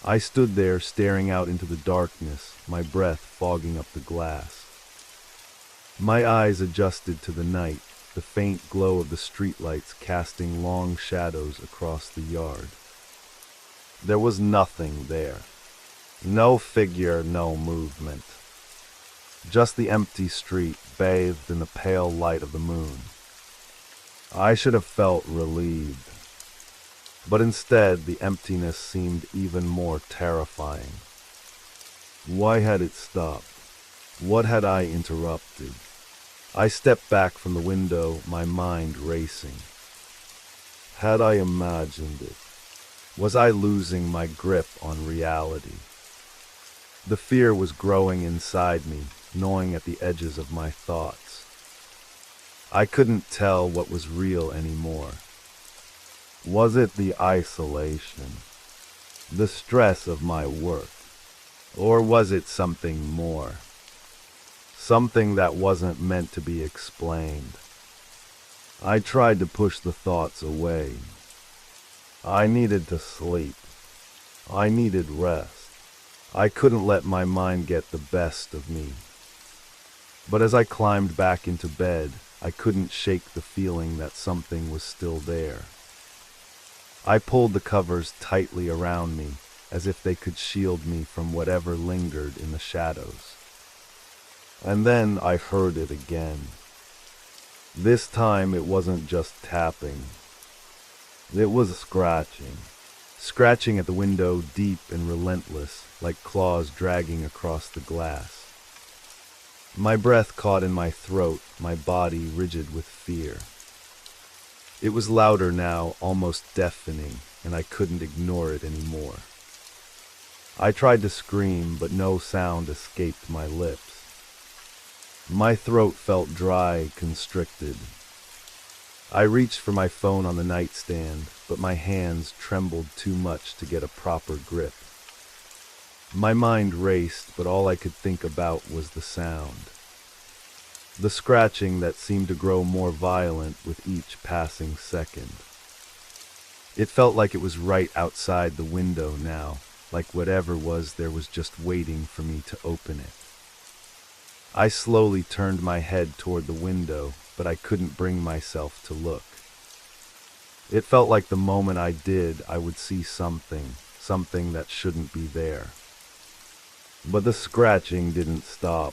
I stood there staring out into the darkness, my breath fogging up the glass. My eyes adjusted to the night, the faint glow of the streetlights casting long shadows across the yard. There was nothing there. No figure, no movement. Just the empty street bathed in the pale light of the moon. I should have felt relieved. But instead, the emptiness seemed even more terrifying. Why had it stopped? What had I interrupted? I stepped back from the window, my mind racing. Had I imagined it? Was I losing my grip on reality? The fear was growing inside me, gnawing at the edges of my thoughts. I couldn't tell what was real anymore. Was it the isolation, the stress of my work, or was it something more? Something that wasn't meant to be explained. I tried to push the thoughts away. I needed to sleep. I needed rest. I couldn't let my mind get the best of me. But as I climbed back into bed, I couldn't shake the feeling that something was still there. I pulled the covers tightly around me, as if they could shield me from whatever lingered in the shadows. And then I heard it again. This time it wasn't just tapping. It was scratching. Scratching at the window, deep and relentless, like claws dragging across the glass. My breath caught in my throat, my body rigid with fear. It was louder now, almost deafening, and I couldn't ignore it anymore. I tried to scream, but no sound escaped my lips. My throat felt dry, constricted. I reached for my phone on the nightstand, but my hands trembled too much to get a proper grip. My mind raced, but all I could think about was the sound. The scratching that seemed to grow more violent with each passing second. It felt like it was right outside the window now, like whatever was there was just waiting for me to open it. I slowly turned my head toward the window, but I couldn't bring myself to look. It felt like the moment I did, I would see something that shouldn't be there. But the scratching didn't stop.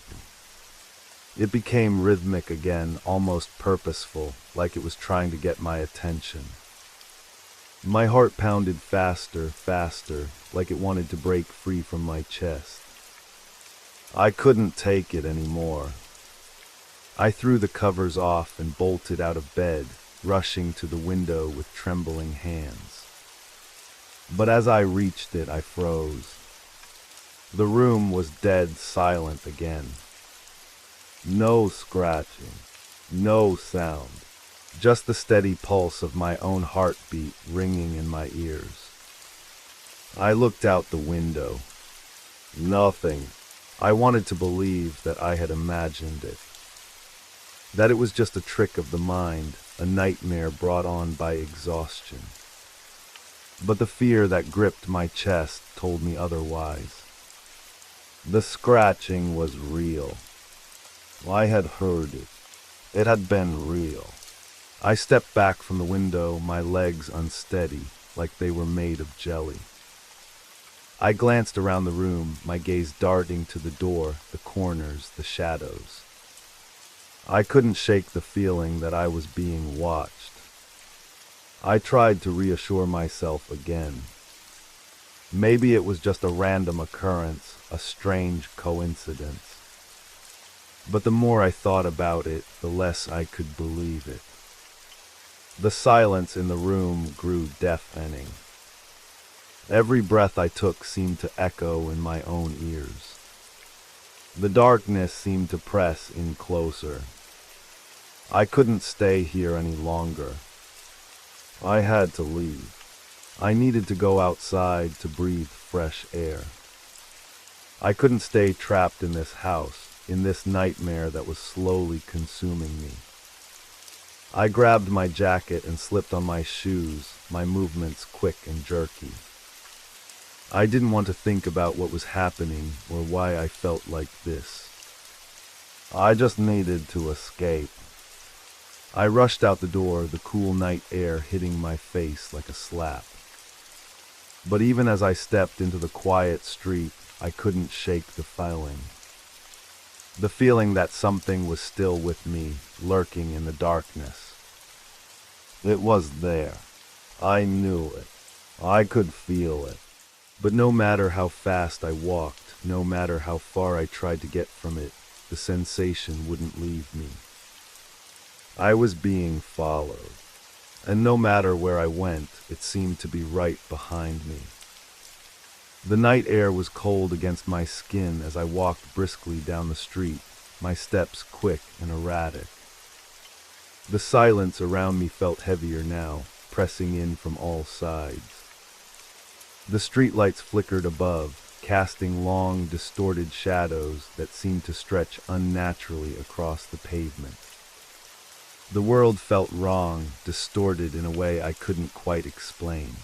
It became rhythmic again, almost purposeful, like it was trying to get my attention. My heart pounded faster, like it wanted to break free from my chest. I couldn't take it anymore. I threw the covers off and bolted out of bed, rushing to the window with trembling hands. But as I reached it, I froze. The room was dead silent again. No scratching, no sound, just the steady pulse of my own heartbeat ringing in my ears. I looked out the window. Nothing. I wanted to believe that I had imagined it. That it was just a trick of the mind, a nightmare brought on by exhaustion. But the fear that gripped my chest told me otherwise. The scratching was real. I had heard it. It had been real. I stepped back from the window, my legs unsteady, like they were made of jelly. I glanced around the room, my gaze darting to the door, the corners, the shadows. I couldn't shake the feeling that I was being watched. I tried to reassure myself again. Maybe it was just a random occurrence, a strange coincidence. But the more I thought about it, the less I could believe it. The silence in the room grew deafening. Every breath I took seemed to echo in my own ears. The darkness seemed to press in closer. I couldn't stay here any longer. I had to leave. I needed to go outside to breathe fresh air. I couldn't stay trapped in this house, in this nightmare that was slowly consuming me. I grabbed my jacket and slipped on my shoes, my movements quick and jerky. I didn't want to think about what was happening or why I felt like this. I just needed to escape. I rushed out the door, the cool night air hitting my face like a slap. But even as I stepped into the quiet street, I couldn't shake the feeling. The feeling that something was still with me, lurking in the darkness. It was there. I knew it. I could feel it. But no matter how fast I walked, no matter how far I tried to get from it, the sensation wouldn't leave me. I was being followed, and no matter where I went, it seemed to be right behind me. The night air was cold against my skin as I walked briskly down the street, my steps quick and erratic. The silence around me felt heavier now, pressing in from all sides. The streetlights flickered above, casting long, distorted shadows that seemed to stretch unnaturally across the pavement. The world felt wrong, distorted in a way I couldn't quite explain.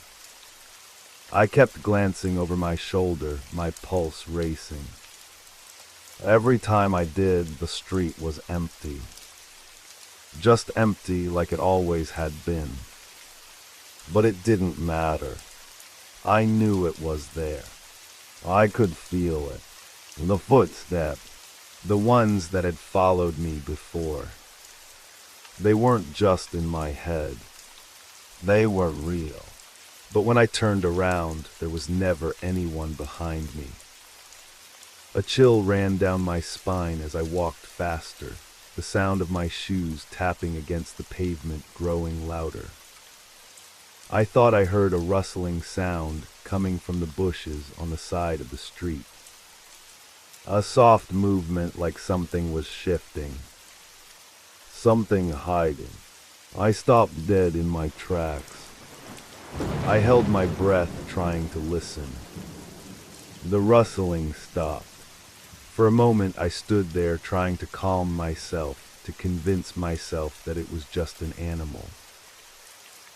I kept glancing over my shoulder, my pulse racing. Every time I did, the street was empty. Just empty like it always had been. But it didn't matter. I knew it was there. I could feel it. The footsteps, the ones that had followed me before. They weren't just in my head. They were real. But when I turned around, there was never anyone behind me. A chill ran down my spine as I walked faster, the sound of my shoes tapping against the pavement growing louder. I thought I heard a rustling sound coming from the bushes on the side of the street. A soft movement like something was shifting. Something hiding. I stopped dead in my tracks. I held my breath trying to listen. The rustling stopped. For a moment I stood there trying to calm myself, to convince myself that it was just an animal.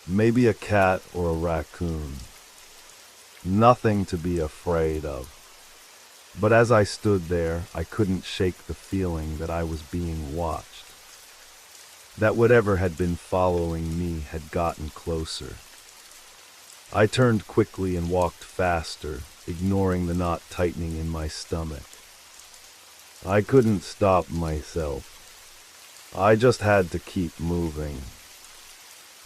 Maybe a cat or a raccoon. Nothing to be afraid of. But as I stood there, I couldn't shake the feeling that I was being watched. That whatever had been following me had gotten closer. I turned quickly and walked faster, ignoring the knot tightening in my stomach. I couldn't stop myself. I just had to keep moving.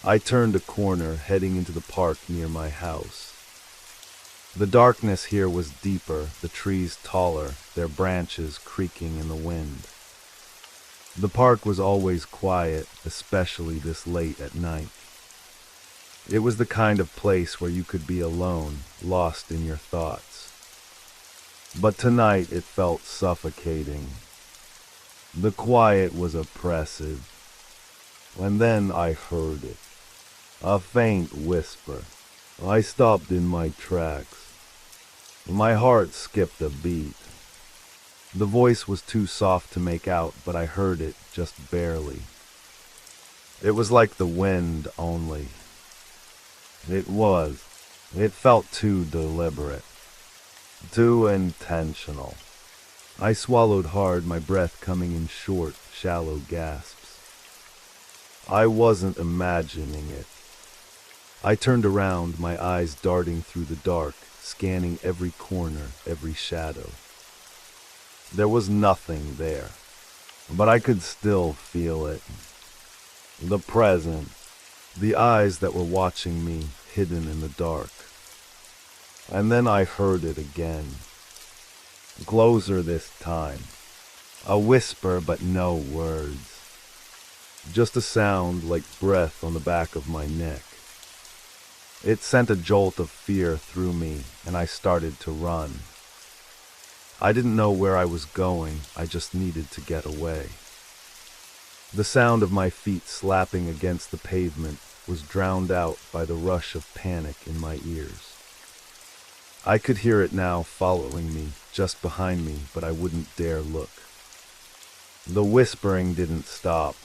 I turned a corner, heading into the park near my house. The darkness here was deeper, the trees taller, their branches creaking in the wind. The park was always quiet, especially this late at night. It was the kind of place where you could be alone, lost in your thoughts. But tonight it felt suffocating. The quiet was oppressive. And then I heard it. A faint whisper. I stopped in my tracks. My heart skipped a beat. The voice was too soft to make out, but I heard it just barely. It was like the wind only. It was. It felt too deliberate. Too intentional. I swallowed hard, my breath coming in short, shallow gasps. I wasn't imagining it. I turned around, my eyes darting through the dark, scanning every corner, every shadow. There was nothing there, but I could still feel it. The present. The eyes that were watching me, hidden in the dark. And then I heard it again. Closer this time. A whisper, but no words. Just a sound like breath on the back of my neck. It sent a jolt of fear through me, and I started to run. I didn't know where I was going, I just needed to get away. The sound of my feet slapping against the pavement, was drowned out by the rush of panic in my ears. I could hear it now following me, just behind me, but I wouldn't dare look. The whispering didn't stop.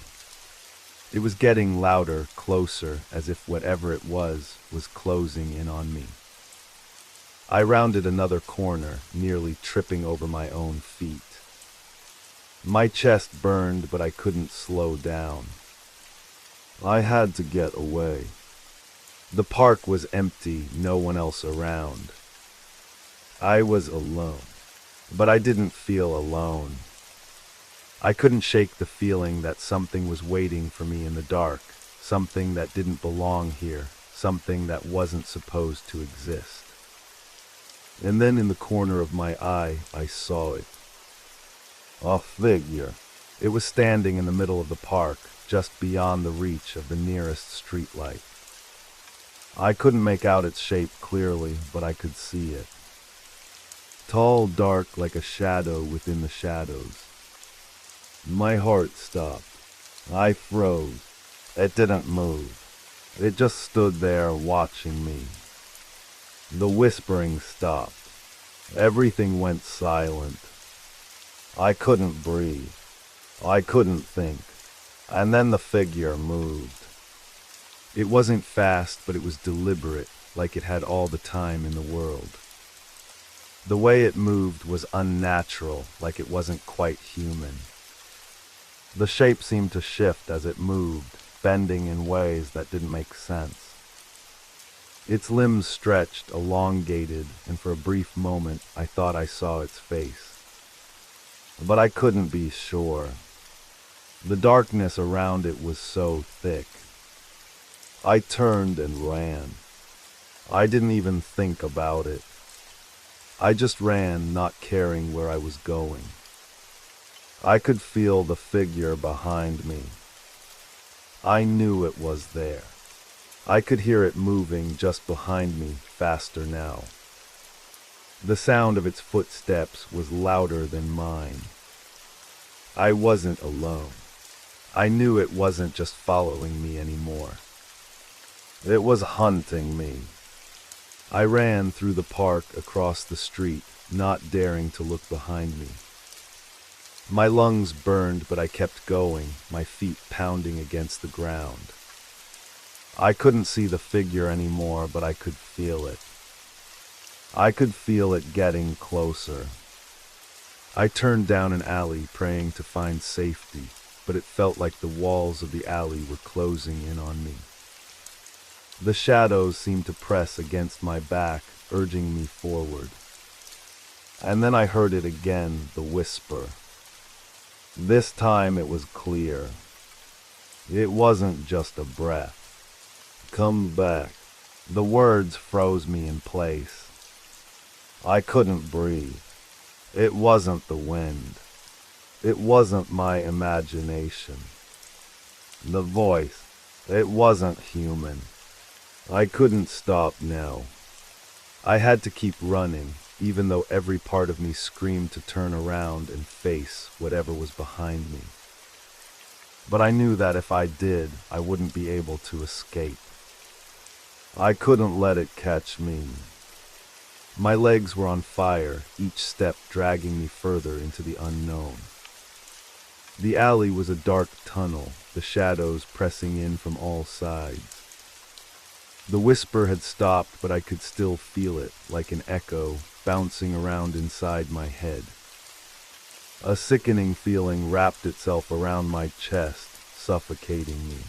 It was getting louder, closer, as if whatever it was closing in on me. I rounded another corner, nearly tripping over my own feet. My chest burned, but I couldn't slow down. I had to get away. The park was empty, no one else around. I was alone, but I didn't feel alone. I couldn't shake the feeling that something was waiting for me in the dark, something that didn't belong here, something that wasn't supposed to exist. And then in the corner of my eye, I saw it. A figure. It was standing in the middle of the park, just beyond the reach of the nearest streetlight. I couldn't make out its shape clearly, but I could see it. Tall, dark, like a shadow within the shadows. My heart stopped. I froze. It didn't move. It just stood there watching me. The whispering stopped. Everything went silent. I couldn't breathe. I couldn't think. And then the figure moved. It wasn't fast, but it was deliberate, like it had all the time in the world. The way it moved was unnatural, like it wasn't quite human. The shape seemed to shift as it moved, bending in ways that didn't make sense. Its limbs stretched, elongated, and for a brief moment I thought I saw its face. But I couldn't be sure. The darkness around it was so thick. I turned and ran. I didn't even think about it. I just ran, not caring where I was going. I could feel the figure behind me. I knew it was there. I could hear it moving just behind me, faster now. The sound of its footsteps was louder than mine. I wasn't alone. I knew it wasn't just following me anymore. It was hunting me. I ran through the park across the street, not daring to look behind me. My lungs burned, but I kept going, my feet pounding against the ground. I couldn't see the figure anymore, but I could feel it. I could feel it getting closer. I turned down an alley, praying to find safety, but it felt like the walls of the alley were closing in on me. The shadows seemed to press against my back, urging me forward. And then I heard it again, the whisper. This time it was clear. It wasn't just a breath. Come back. The words froze me in place. I couldn't breathe. It wasn't the wind. It wasn't my imagination. The voice, it wasn't human. I couldn't stop now. I had to keep running, even though every part of me screamed to turn around and face whatever was behind me. But I knew that if I did, I wouldn't be able to escape. I couldn't let it catch me. My legs were on fire, each step dragging me further into the unknown. The alley was a dark tunnel, the shadows pressing in from all sides. The whisper had stopped, but I could still feel it, like an echo, bouncing around inside my head. A sickening feeling wrapped itself around my chest, suffocating me.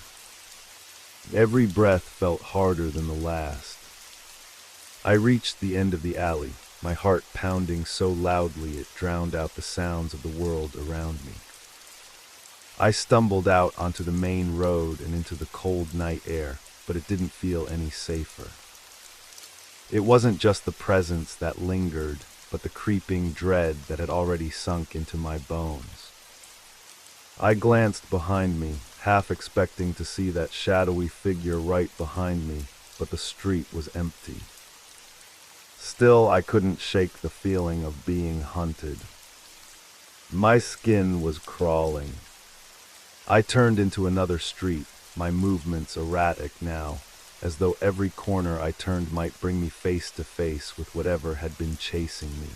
Every breath felt harder than the last. I reached the end of the alley, my heart pounding so loudly it drowned out the sounds of the world around me. I stumbled out onto the main road and into the cold night air, but it didn't feel any safer. It wasn't just the presence that lingered, but the creeping dread that had already sunk into my bones. I glanced behind me, half expecting to see that shadowy figure right behind me, but the street was empty. Still, I couldn't shake the feeling of being hunted. My skin was crawling. I turned into another street, my movements erratic now, as though every corner I turned might bring me face to face with whatever had been chasing me.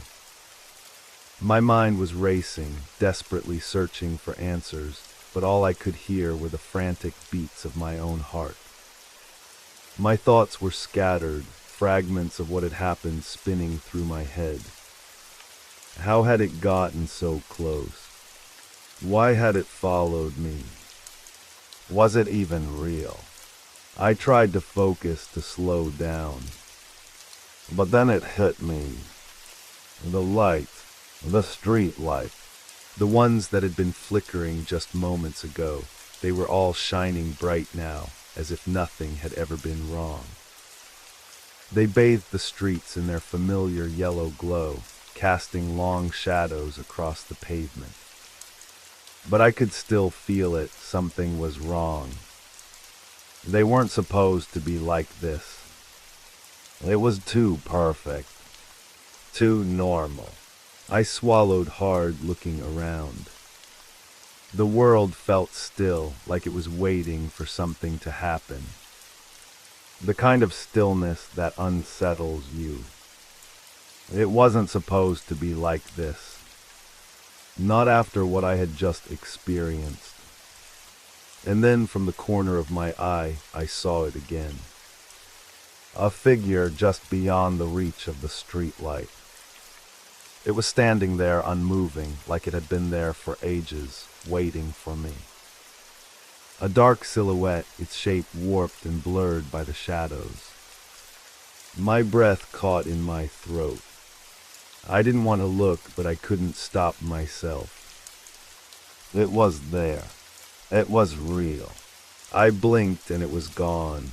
My mind was racing, desperately searching for answers, but all I could hear were the frantic beats of my own heart. My thoughts were scattered, fragments of what had happened spinning through my head. How had it gotten so close? Why had it followed me? Was it even real? I tried to focus, to slow down. But then it hit me. The light, the street light, the ones that had been flickering just moments ago, they were all shining bright now, as if nothing had ever been wrong. They bathed the streets in their familiar yellow glow, casting long shadows across the pavement. But I could still feel it, something was wrong. They weren't supposed to be like this. It was too perfect, too normal. I swallowed hard, looking around. The world felt still, like it was waiting for something to happen. The kind of stillness that unsettles you. It wasn't supposed to be like this. Not after what I had just experienced. And then from the corner of my eye, I saw it again. A figure just beyond the reach of the street light. It was standing there unmoving, like it had been there for ages, waiting for me. A dark silhouette, its shape warped and blurred by the shadows. My breath caught in my throat. I didn't want to look, but I couldn't stop myself. It was there. It was real. I blinked and it was gone.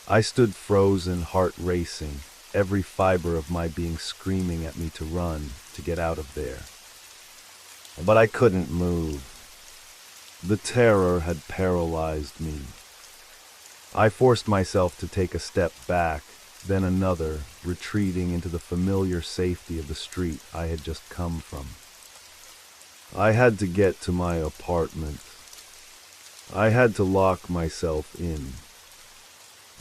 I stood frozen, heart racing, every fiber of my being screaming at me to run, to get out of there. But I couldn't move. The terror had paralyzed me. I forced myself to take a step back, then another, retreating into the familiar safety of the street I had just come from. I had to get to my apartment. I had to lock myself in.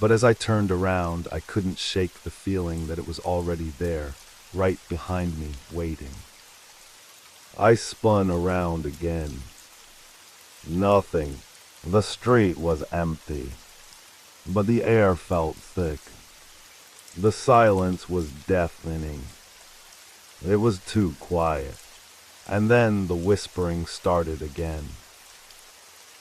But as I turned around, I couldn't shake the feeling that it was already there, right behind me, waiting. I spun around again. Nothing. The street was empty. But the air felt thick. The silence was deafening. It was too quiet. And then the whispering started again.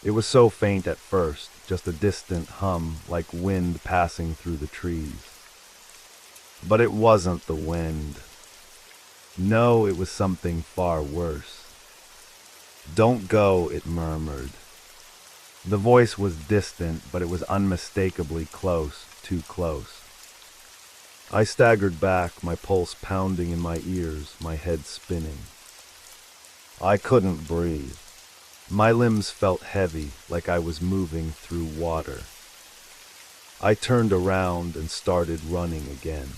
It was so faint at first, just a distant hum like wind passing through the trees. But it wasn't the wind. No, it was something far worse. "Don't go," it murmured. The voice was distant, but it was unmistakably close, too close. I staggered back, my pulse pounding in my ears, my head spinning. I couldn't breathe. My limbs felt heavy, like I was moving through water. I turned around and started running again.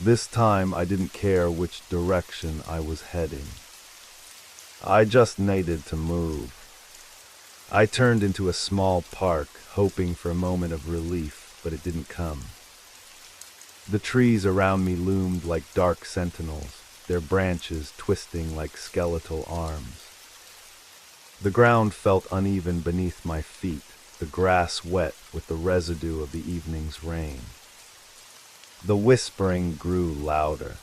This time I didn't care which direction I was heading. I just needed to move. I turned into a small park, hoping for a moment of relief, but it didn't come. The trees around me loomed like dark sentinels, their branches twisting like skeletal arms. The ground felt uneven beneath my feet, the grass wet with the residue of the evening's rain. The whispering grew louder.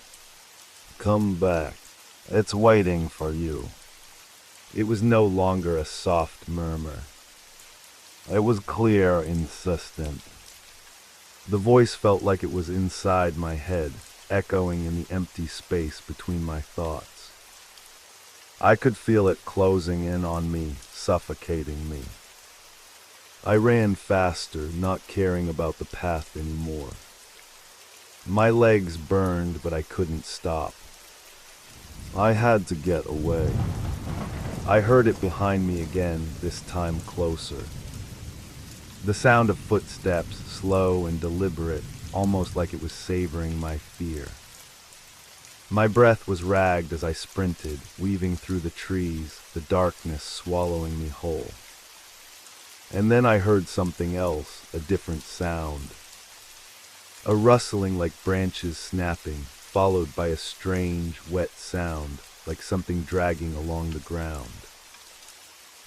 "Come back. It's waiting for you." It was no longer a soft murmur. It was clear, insistent. The voice felt like it was inside my head, echoing in the empty space between my thoughts. I could feel it closing in on me, suffocating me. I ran faster, not caring about the path anymore. My legs burned, but I couldn't stop. I had to get away. I heard it behind me again, this time closer. The sound of footsteps, slow and deliberate, almost like it was savoring my fear. My breath was ragged as I sprinted, weaving through the trees, the darkness swallowing me whole. And then I heard something else, a different sound. A rustling like branches snapping, followed by a strange, wet sound, like something dragging along the ground.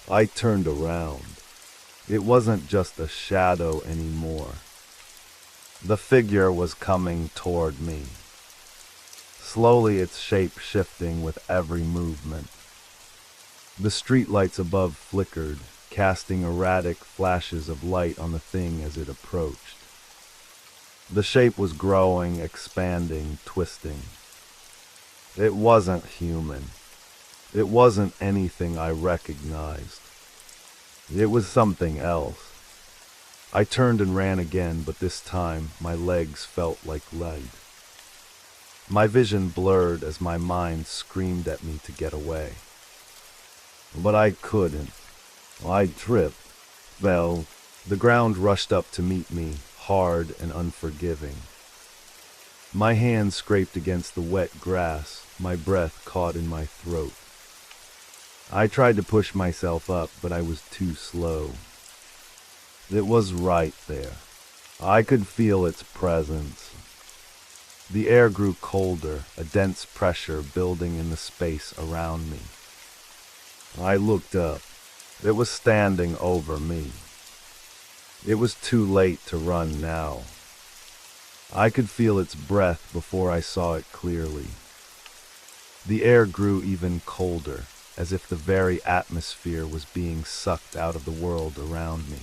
I turned around. It wasn't just a shadow anymore. The figure was coming toward me. Slowly its shape shifting with every movement. The streetlights above flickered, casting erratic flashes of light on the thing as it approached. The shape was growing, expanding, twisting. It wasn't human. It wasn't anything I recognized. It was something else. I turned and ran again, but this time my legs felt like lead. My vision blurred as my mind screamed at me to get away. But I couldn't. I tripped, fell. The ground rushed up to meet me, hard and unforgiving. My hands scraped against the wet grass, my breath caught in my throat. I tried to push myself up, but I was too slow. It was right there. I could feel its presence. The air grew colder, a dense pressure building in the space around me. I looked up. It was standing over me. It was too late to run now. I could feel its breath before I saw it clearly. The air grew even colder, as if the very atmosphere was being sucked out of the world around me.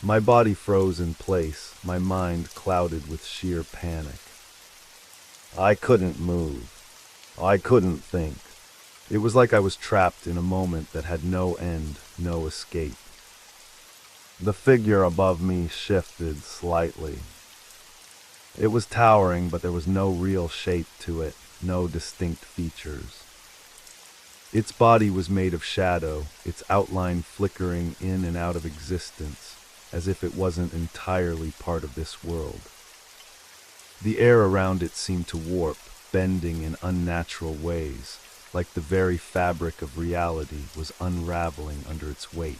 My body froze in place, my mind clouded with sheer panic. I couldn't move. I couldn't think. It was like I was trapped in a moment that had no end, no escape. The figure above me shifted slightly. It was towering, but there was no real shape to it, no distinct features. Its body was made of shadow, its outline flickering in and out of existence, as if it wasn't entirely part of this world. The air around it seemed to warp, bending in unnatural ways, like the very fabric of reality was unraveling under its weight.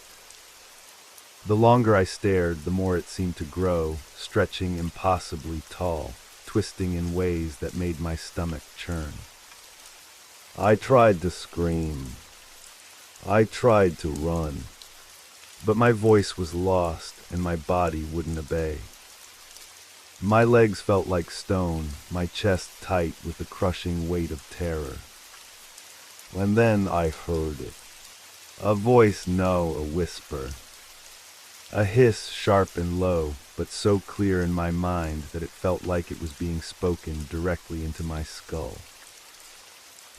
The longer I stared, the more it seemed to grow, stretching impossibly tall, twisting in ways that made my stomach churn. I tried to scream. I tried to run. But my voice was lost and my body wouldn't obey. My legs felt like stone, my chest tight with the crushing weight of terror. And then I heard it. A voice, no, a whisper. A hiss, sharp and low, but so clear in my mind that it felt like it was being spoken directly into my skull.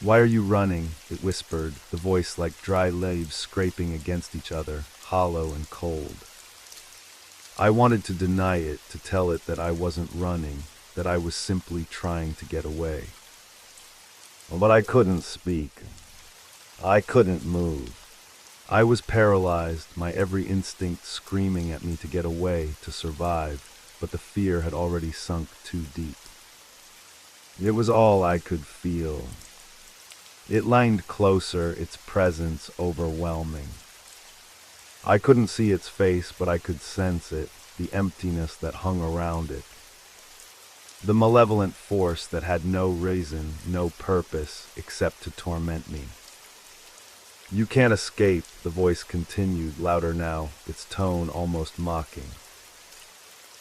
"Why are you running?" it whispered, the voice like dry leaves scraping against each other, hollow and cold. I wanted to deny it, to tell it that I wasn't running, that I was simply trying to get away. But I couldn't speak. I couldn't move. I was paralyzed, my every instinct screaming at me to get away, to survive, but the fear had already sunk too deep. It was all I could feel. It lined closer, its presence overwhelming. I couldn't see its face, but I could sense it, the emptiness that hung around it. The malevolent force that had no reason, no purpose, except to torment me. "You can't escape," the voice continued, louder now, its tone almost mocking.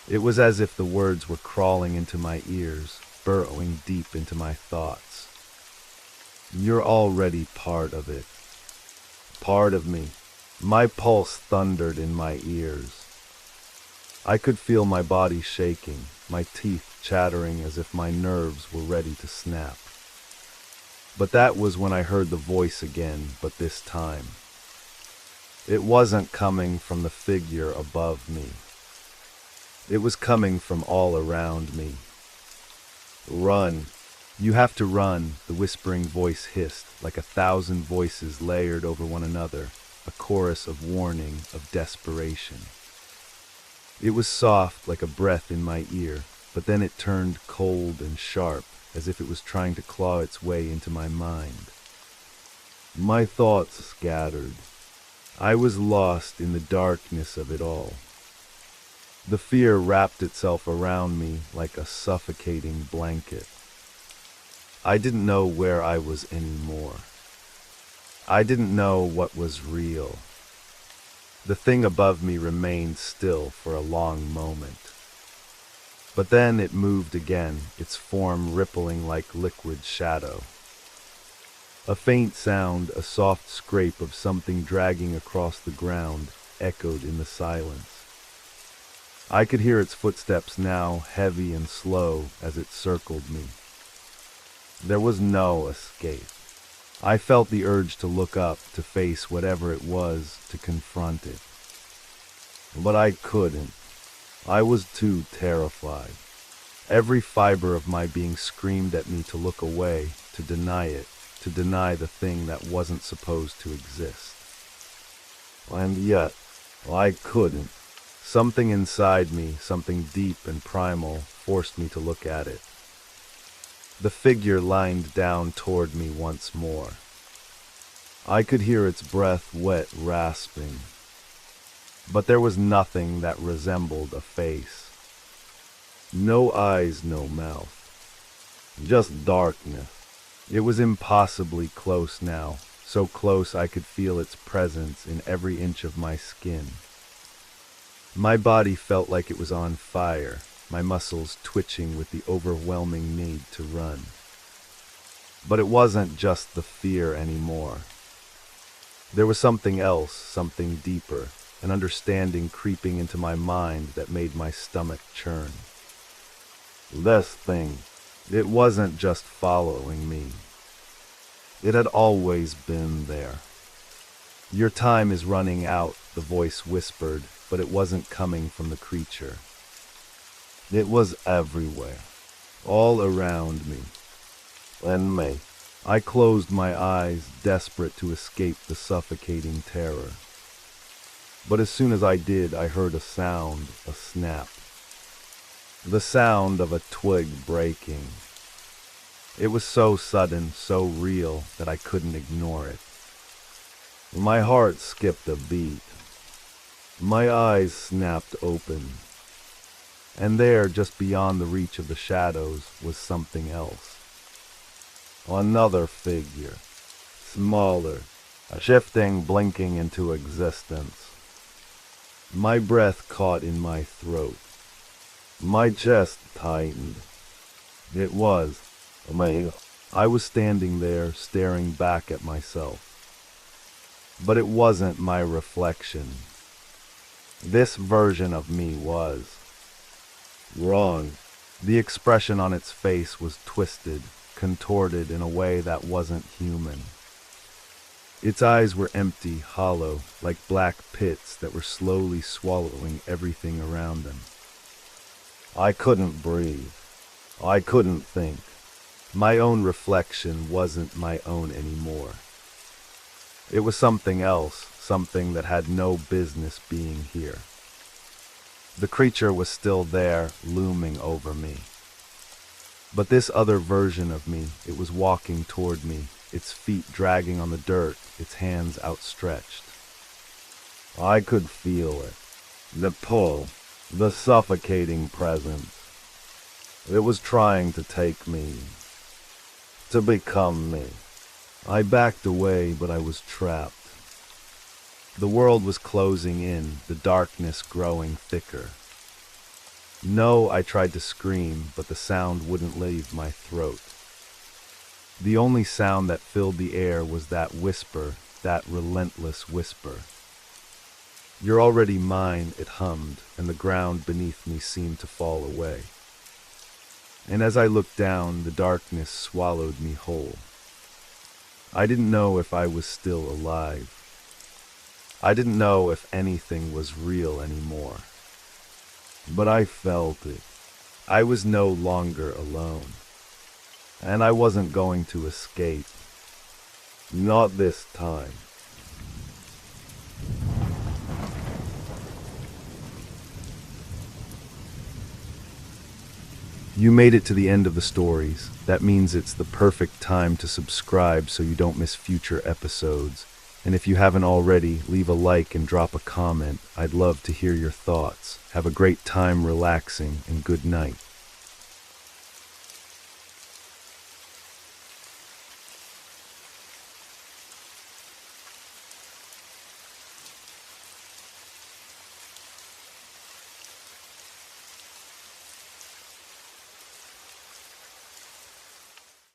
It was as if the words were crawling into my ears, burrowing deep into my thoughts. "You're already part of it. Part of me." My pulse thundered in my ears. I could feel my body shaking, my teeth chattering as if my nerves were ready to snap. But that was when I heard the voice again, but this time. It wasn't coming from the figure above me. It was coming from all around me. "Run. You have to run," the whispering voice hissed, like 1,000 voices layered over one another, a chorus of warning, of desperation. It was soft, like a breath in my ear, but then it turned cold and sharp, as if it was trying to claw its way into my mind. My thoughts scattered. I was lost in the darkness of it all. The fear wrapped itself around me like a suffocating blanket. I didn't know where I was anymore. I didn't know what was real. The thing above me remained still for a long moment. But then it moved again, its form rippling like liquid shadow. A faint sound, a soft scrape of something dragging across the ground, echoed in the silence. I could hear its footsteps now, heavy and slow, as it circled me. There was no escape. I felt the urge to look up, to face whatever it was, to confront it. But I couldn't. I was too terrified. Every fiber of my being screamed at me to look away, to deny it, to deny the thing that wasn't supposed to exist. And yet, I couldn't. Something inside me, something deep and primal, forced me to look at it. The figure lined down toward me once more. I could hear its breath wet, rasping. But there was nothing that resembled a face. No eyes, no mouth. Just darkness. It was impossibly close now, so close I could feel its presence in every inch of my skin. My body felt like it was on fire, my muscles twitching with the overwhelming need to run. But it wasn't just the fear anymore. There was something else, something deeper, an understanding creeping into my mind that made my stomach churn. This thing, it wasn't just following me. It had always been there. Your time is running out, the voice whispered, but it wasn't coming from the creature. It was everywhere, all around me. And me. I closed my eyes, desperate to escape the suffocating terror. But as soon as I did, I heard a sound, a snap. The sound of a twig breaking. It was so sudden, so real, that I couldn't ignore it. My heart skipped a beat. My eyes snapped open. And there, just beyond the reach of the shadows, was something else. Another figure. Smaller. A shifting, blinking into existence. My breath caught in my throat. My chest tightened. It was me. I was standing there, staring back at myself. But it wasn't my reflection. This version of me was wrong. The expression on its face was twisted, contorted in a way that wasn't human. Its eyes were empty, hollow, like black pits that were slowly swallowing everything around them. I couldn't breathe. I couldn't think. My own reflection wasn't my own anymore. It was something else, something that had no business being here. The creature was still there, looming over me. But this other version of me, it was walking toward me, its feet dragging on the dirt, its hands outstretched. I could feel it. The pull, the suffocating presence. It was trying to take me, to become me. I backed away, but I was trapped. The world was closing in, the darkness growing thicker. No, I tried to scream, but the sound wouldn't leave my throat. The only sound that filled the air was that whisper, that relentless whisper. You're already mine, it hummed, and the ground beneath me seemed to fall away. And as I looked down, the darkness swallowed me whole. I didn't know if I was still alive. I didn't know if anything was real anymore. But I felt it. I was no longer alone. And I wasn't going to escape. Not this time. You made it to the end of the stories. That means it's the perfect time to subscribe so you don't miss future episodes. And if you haven't already, leave a like and drop a comment. I'd love to hear your thoughts. Have a great time relaxing, and good night.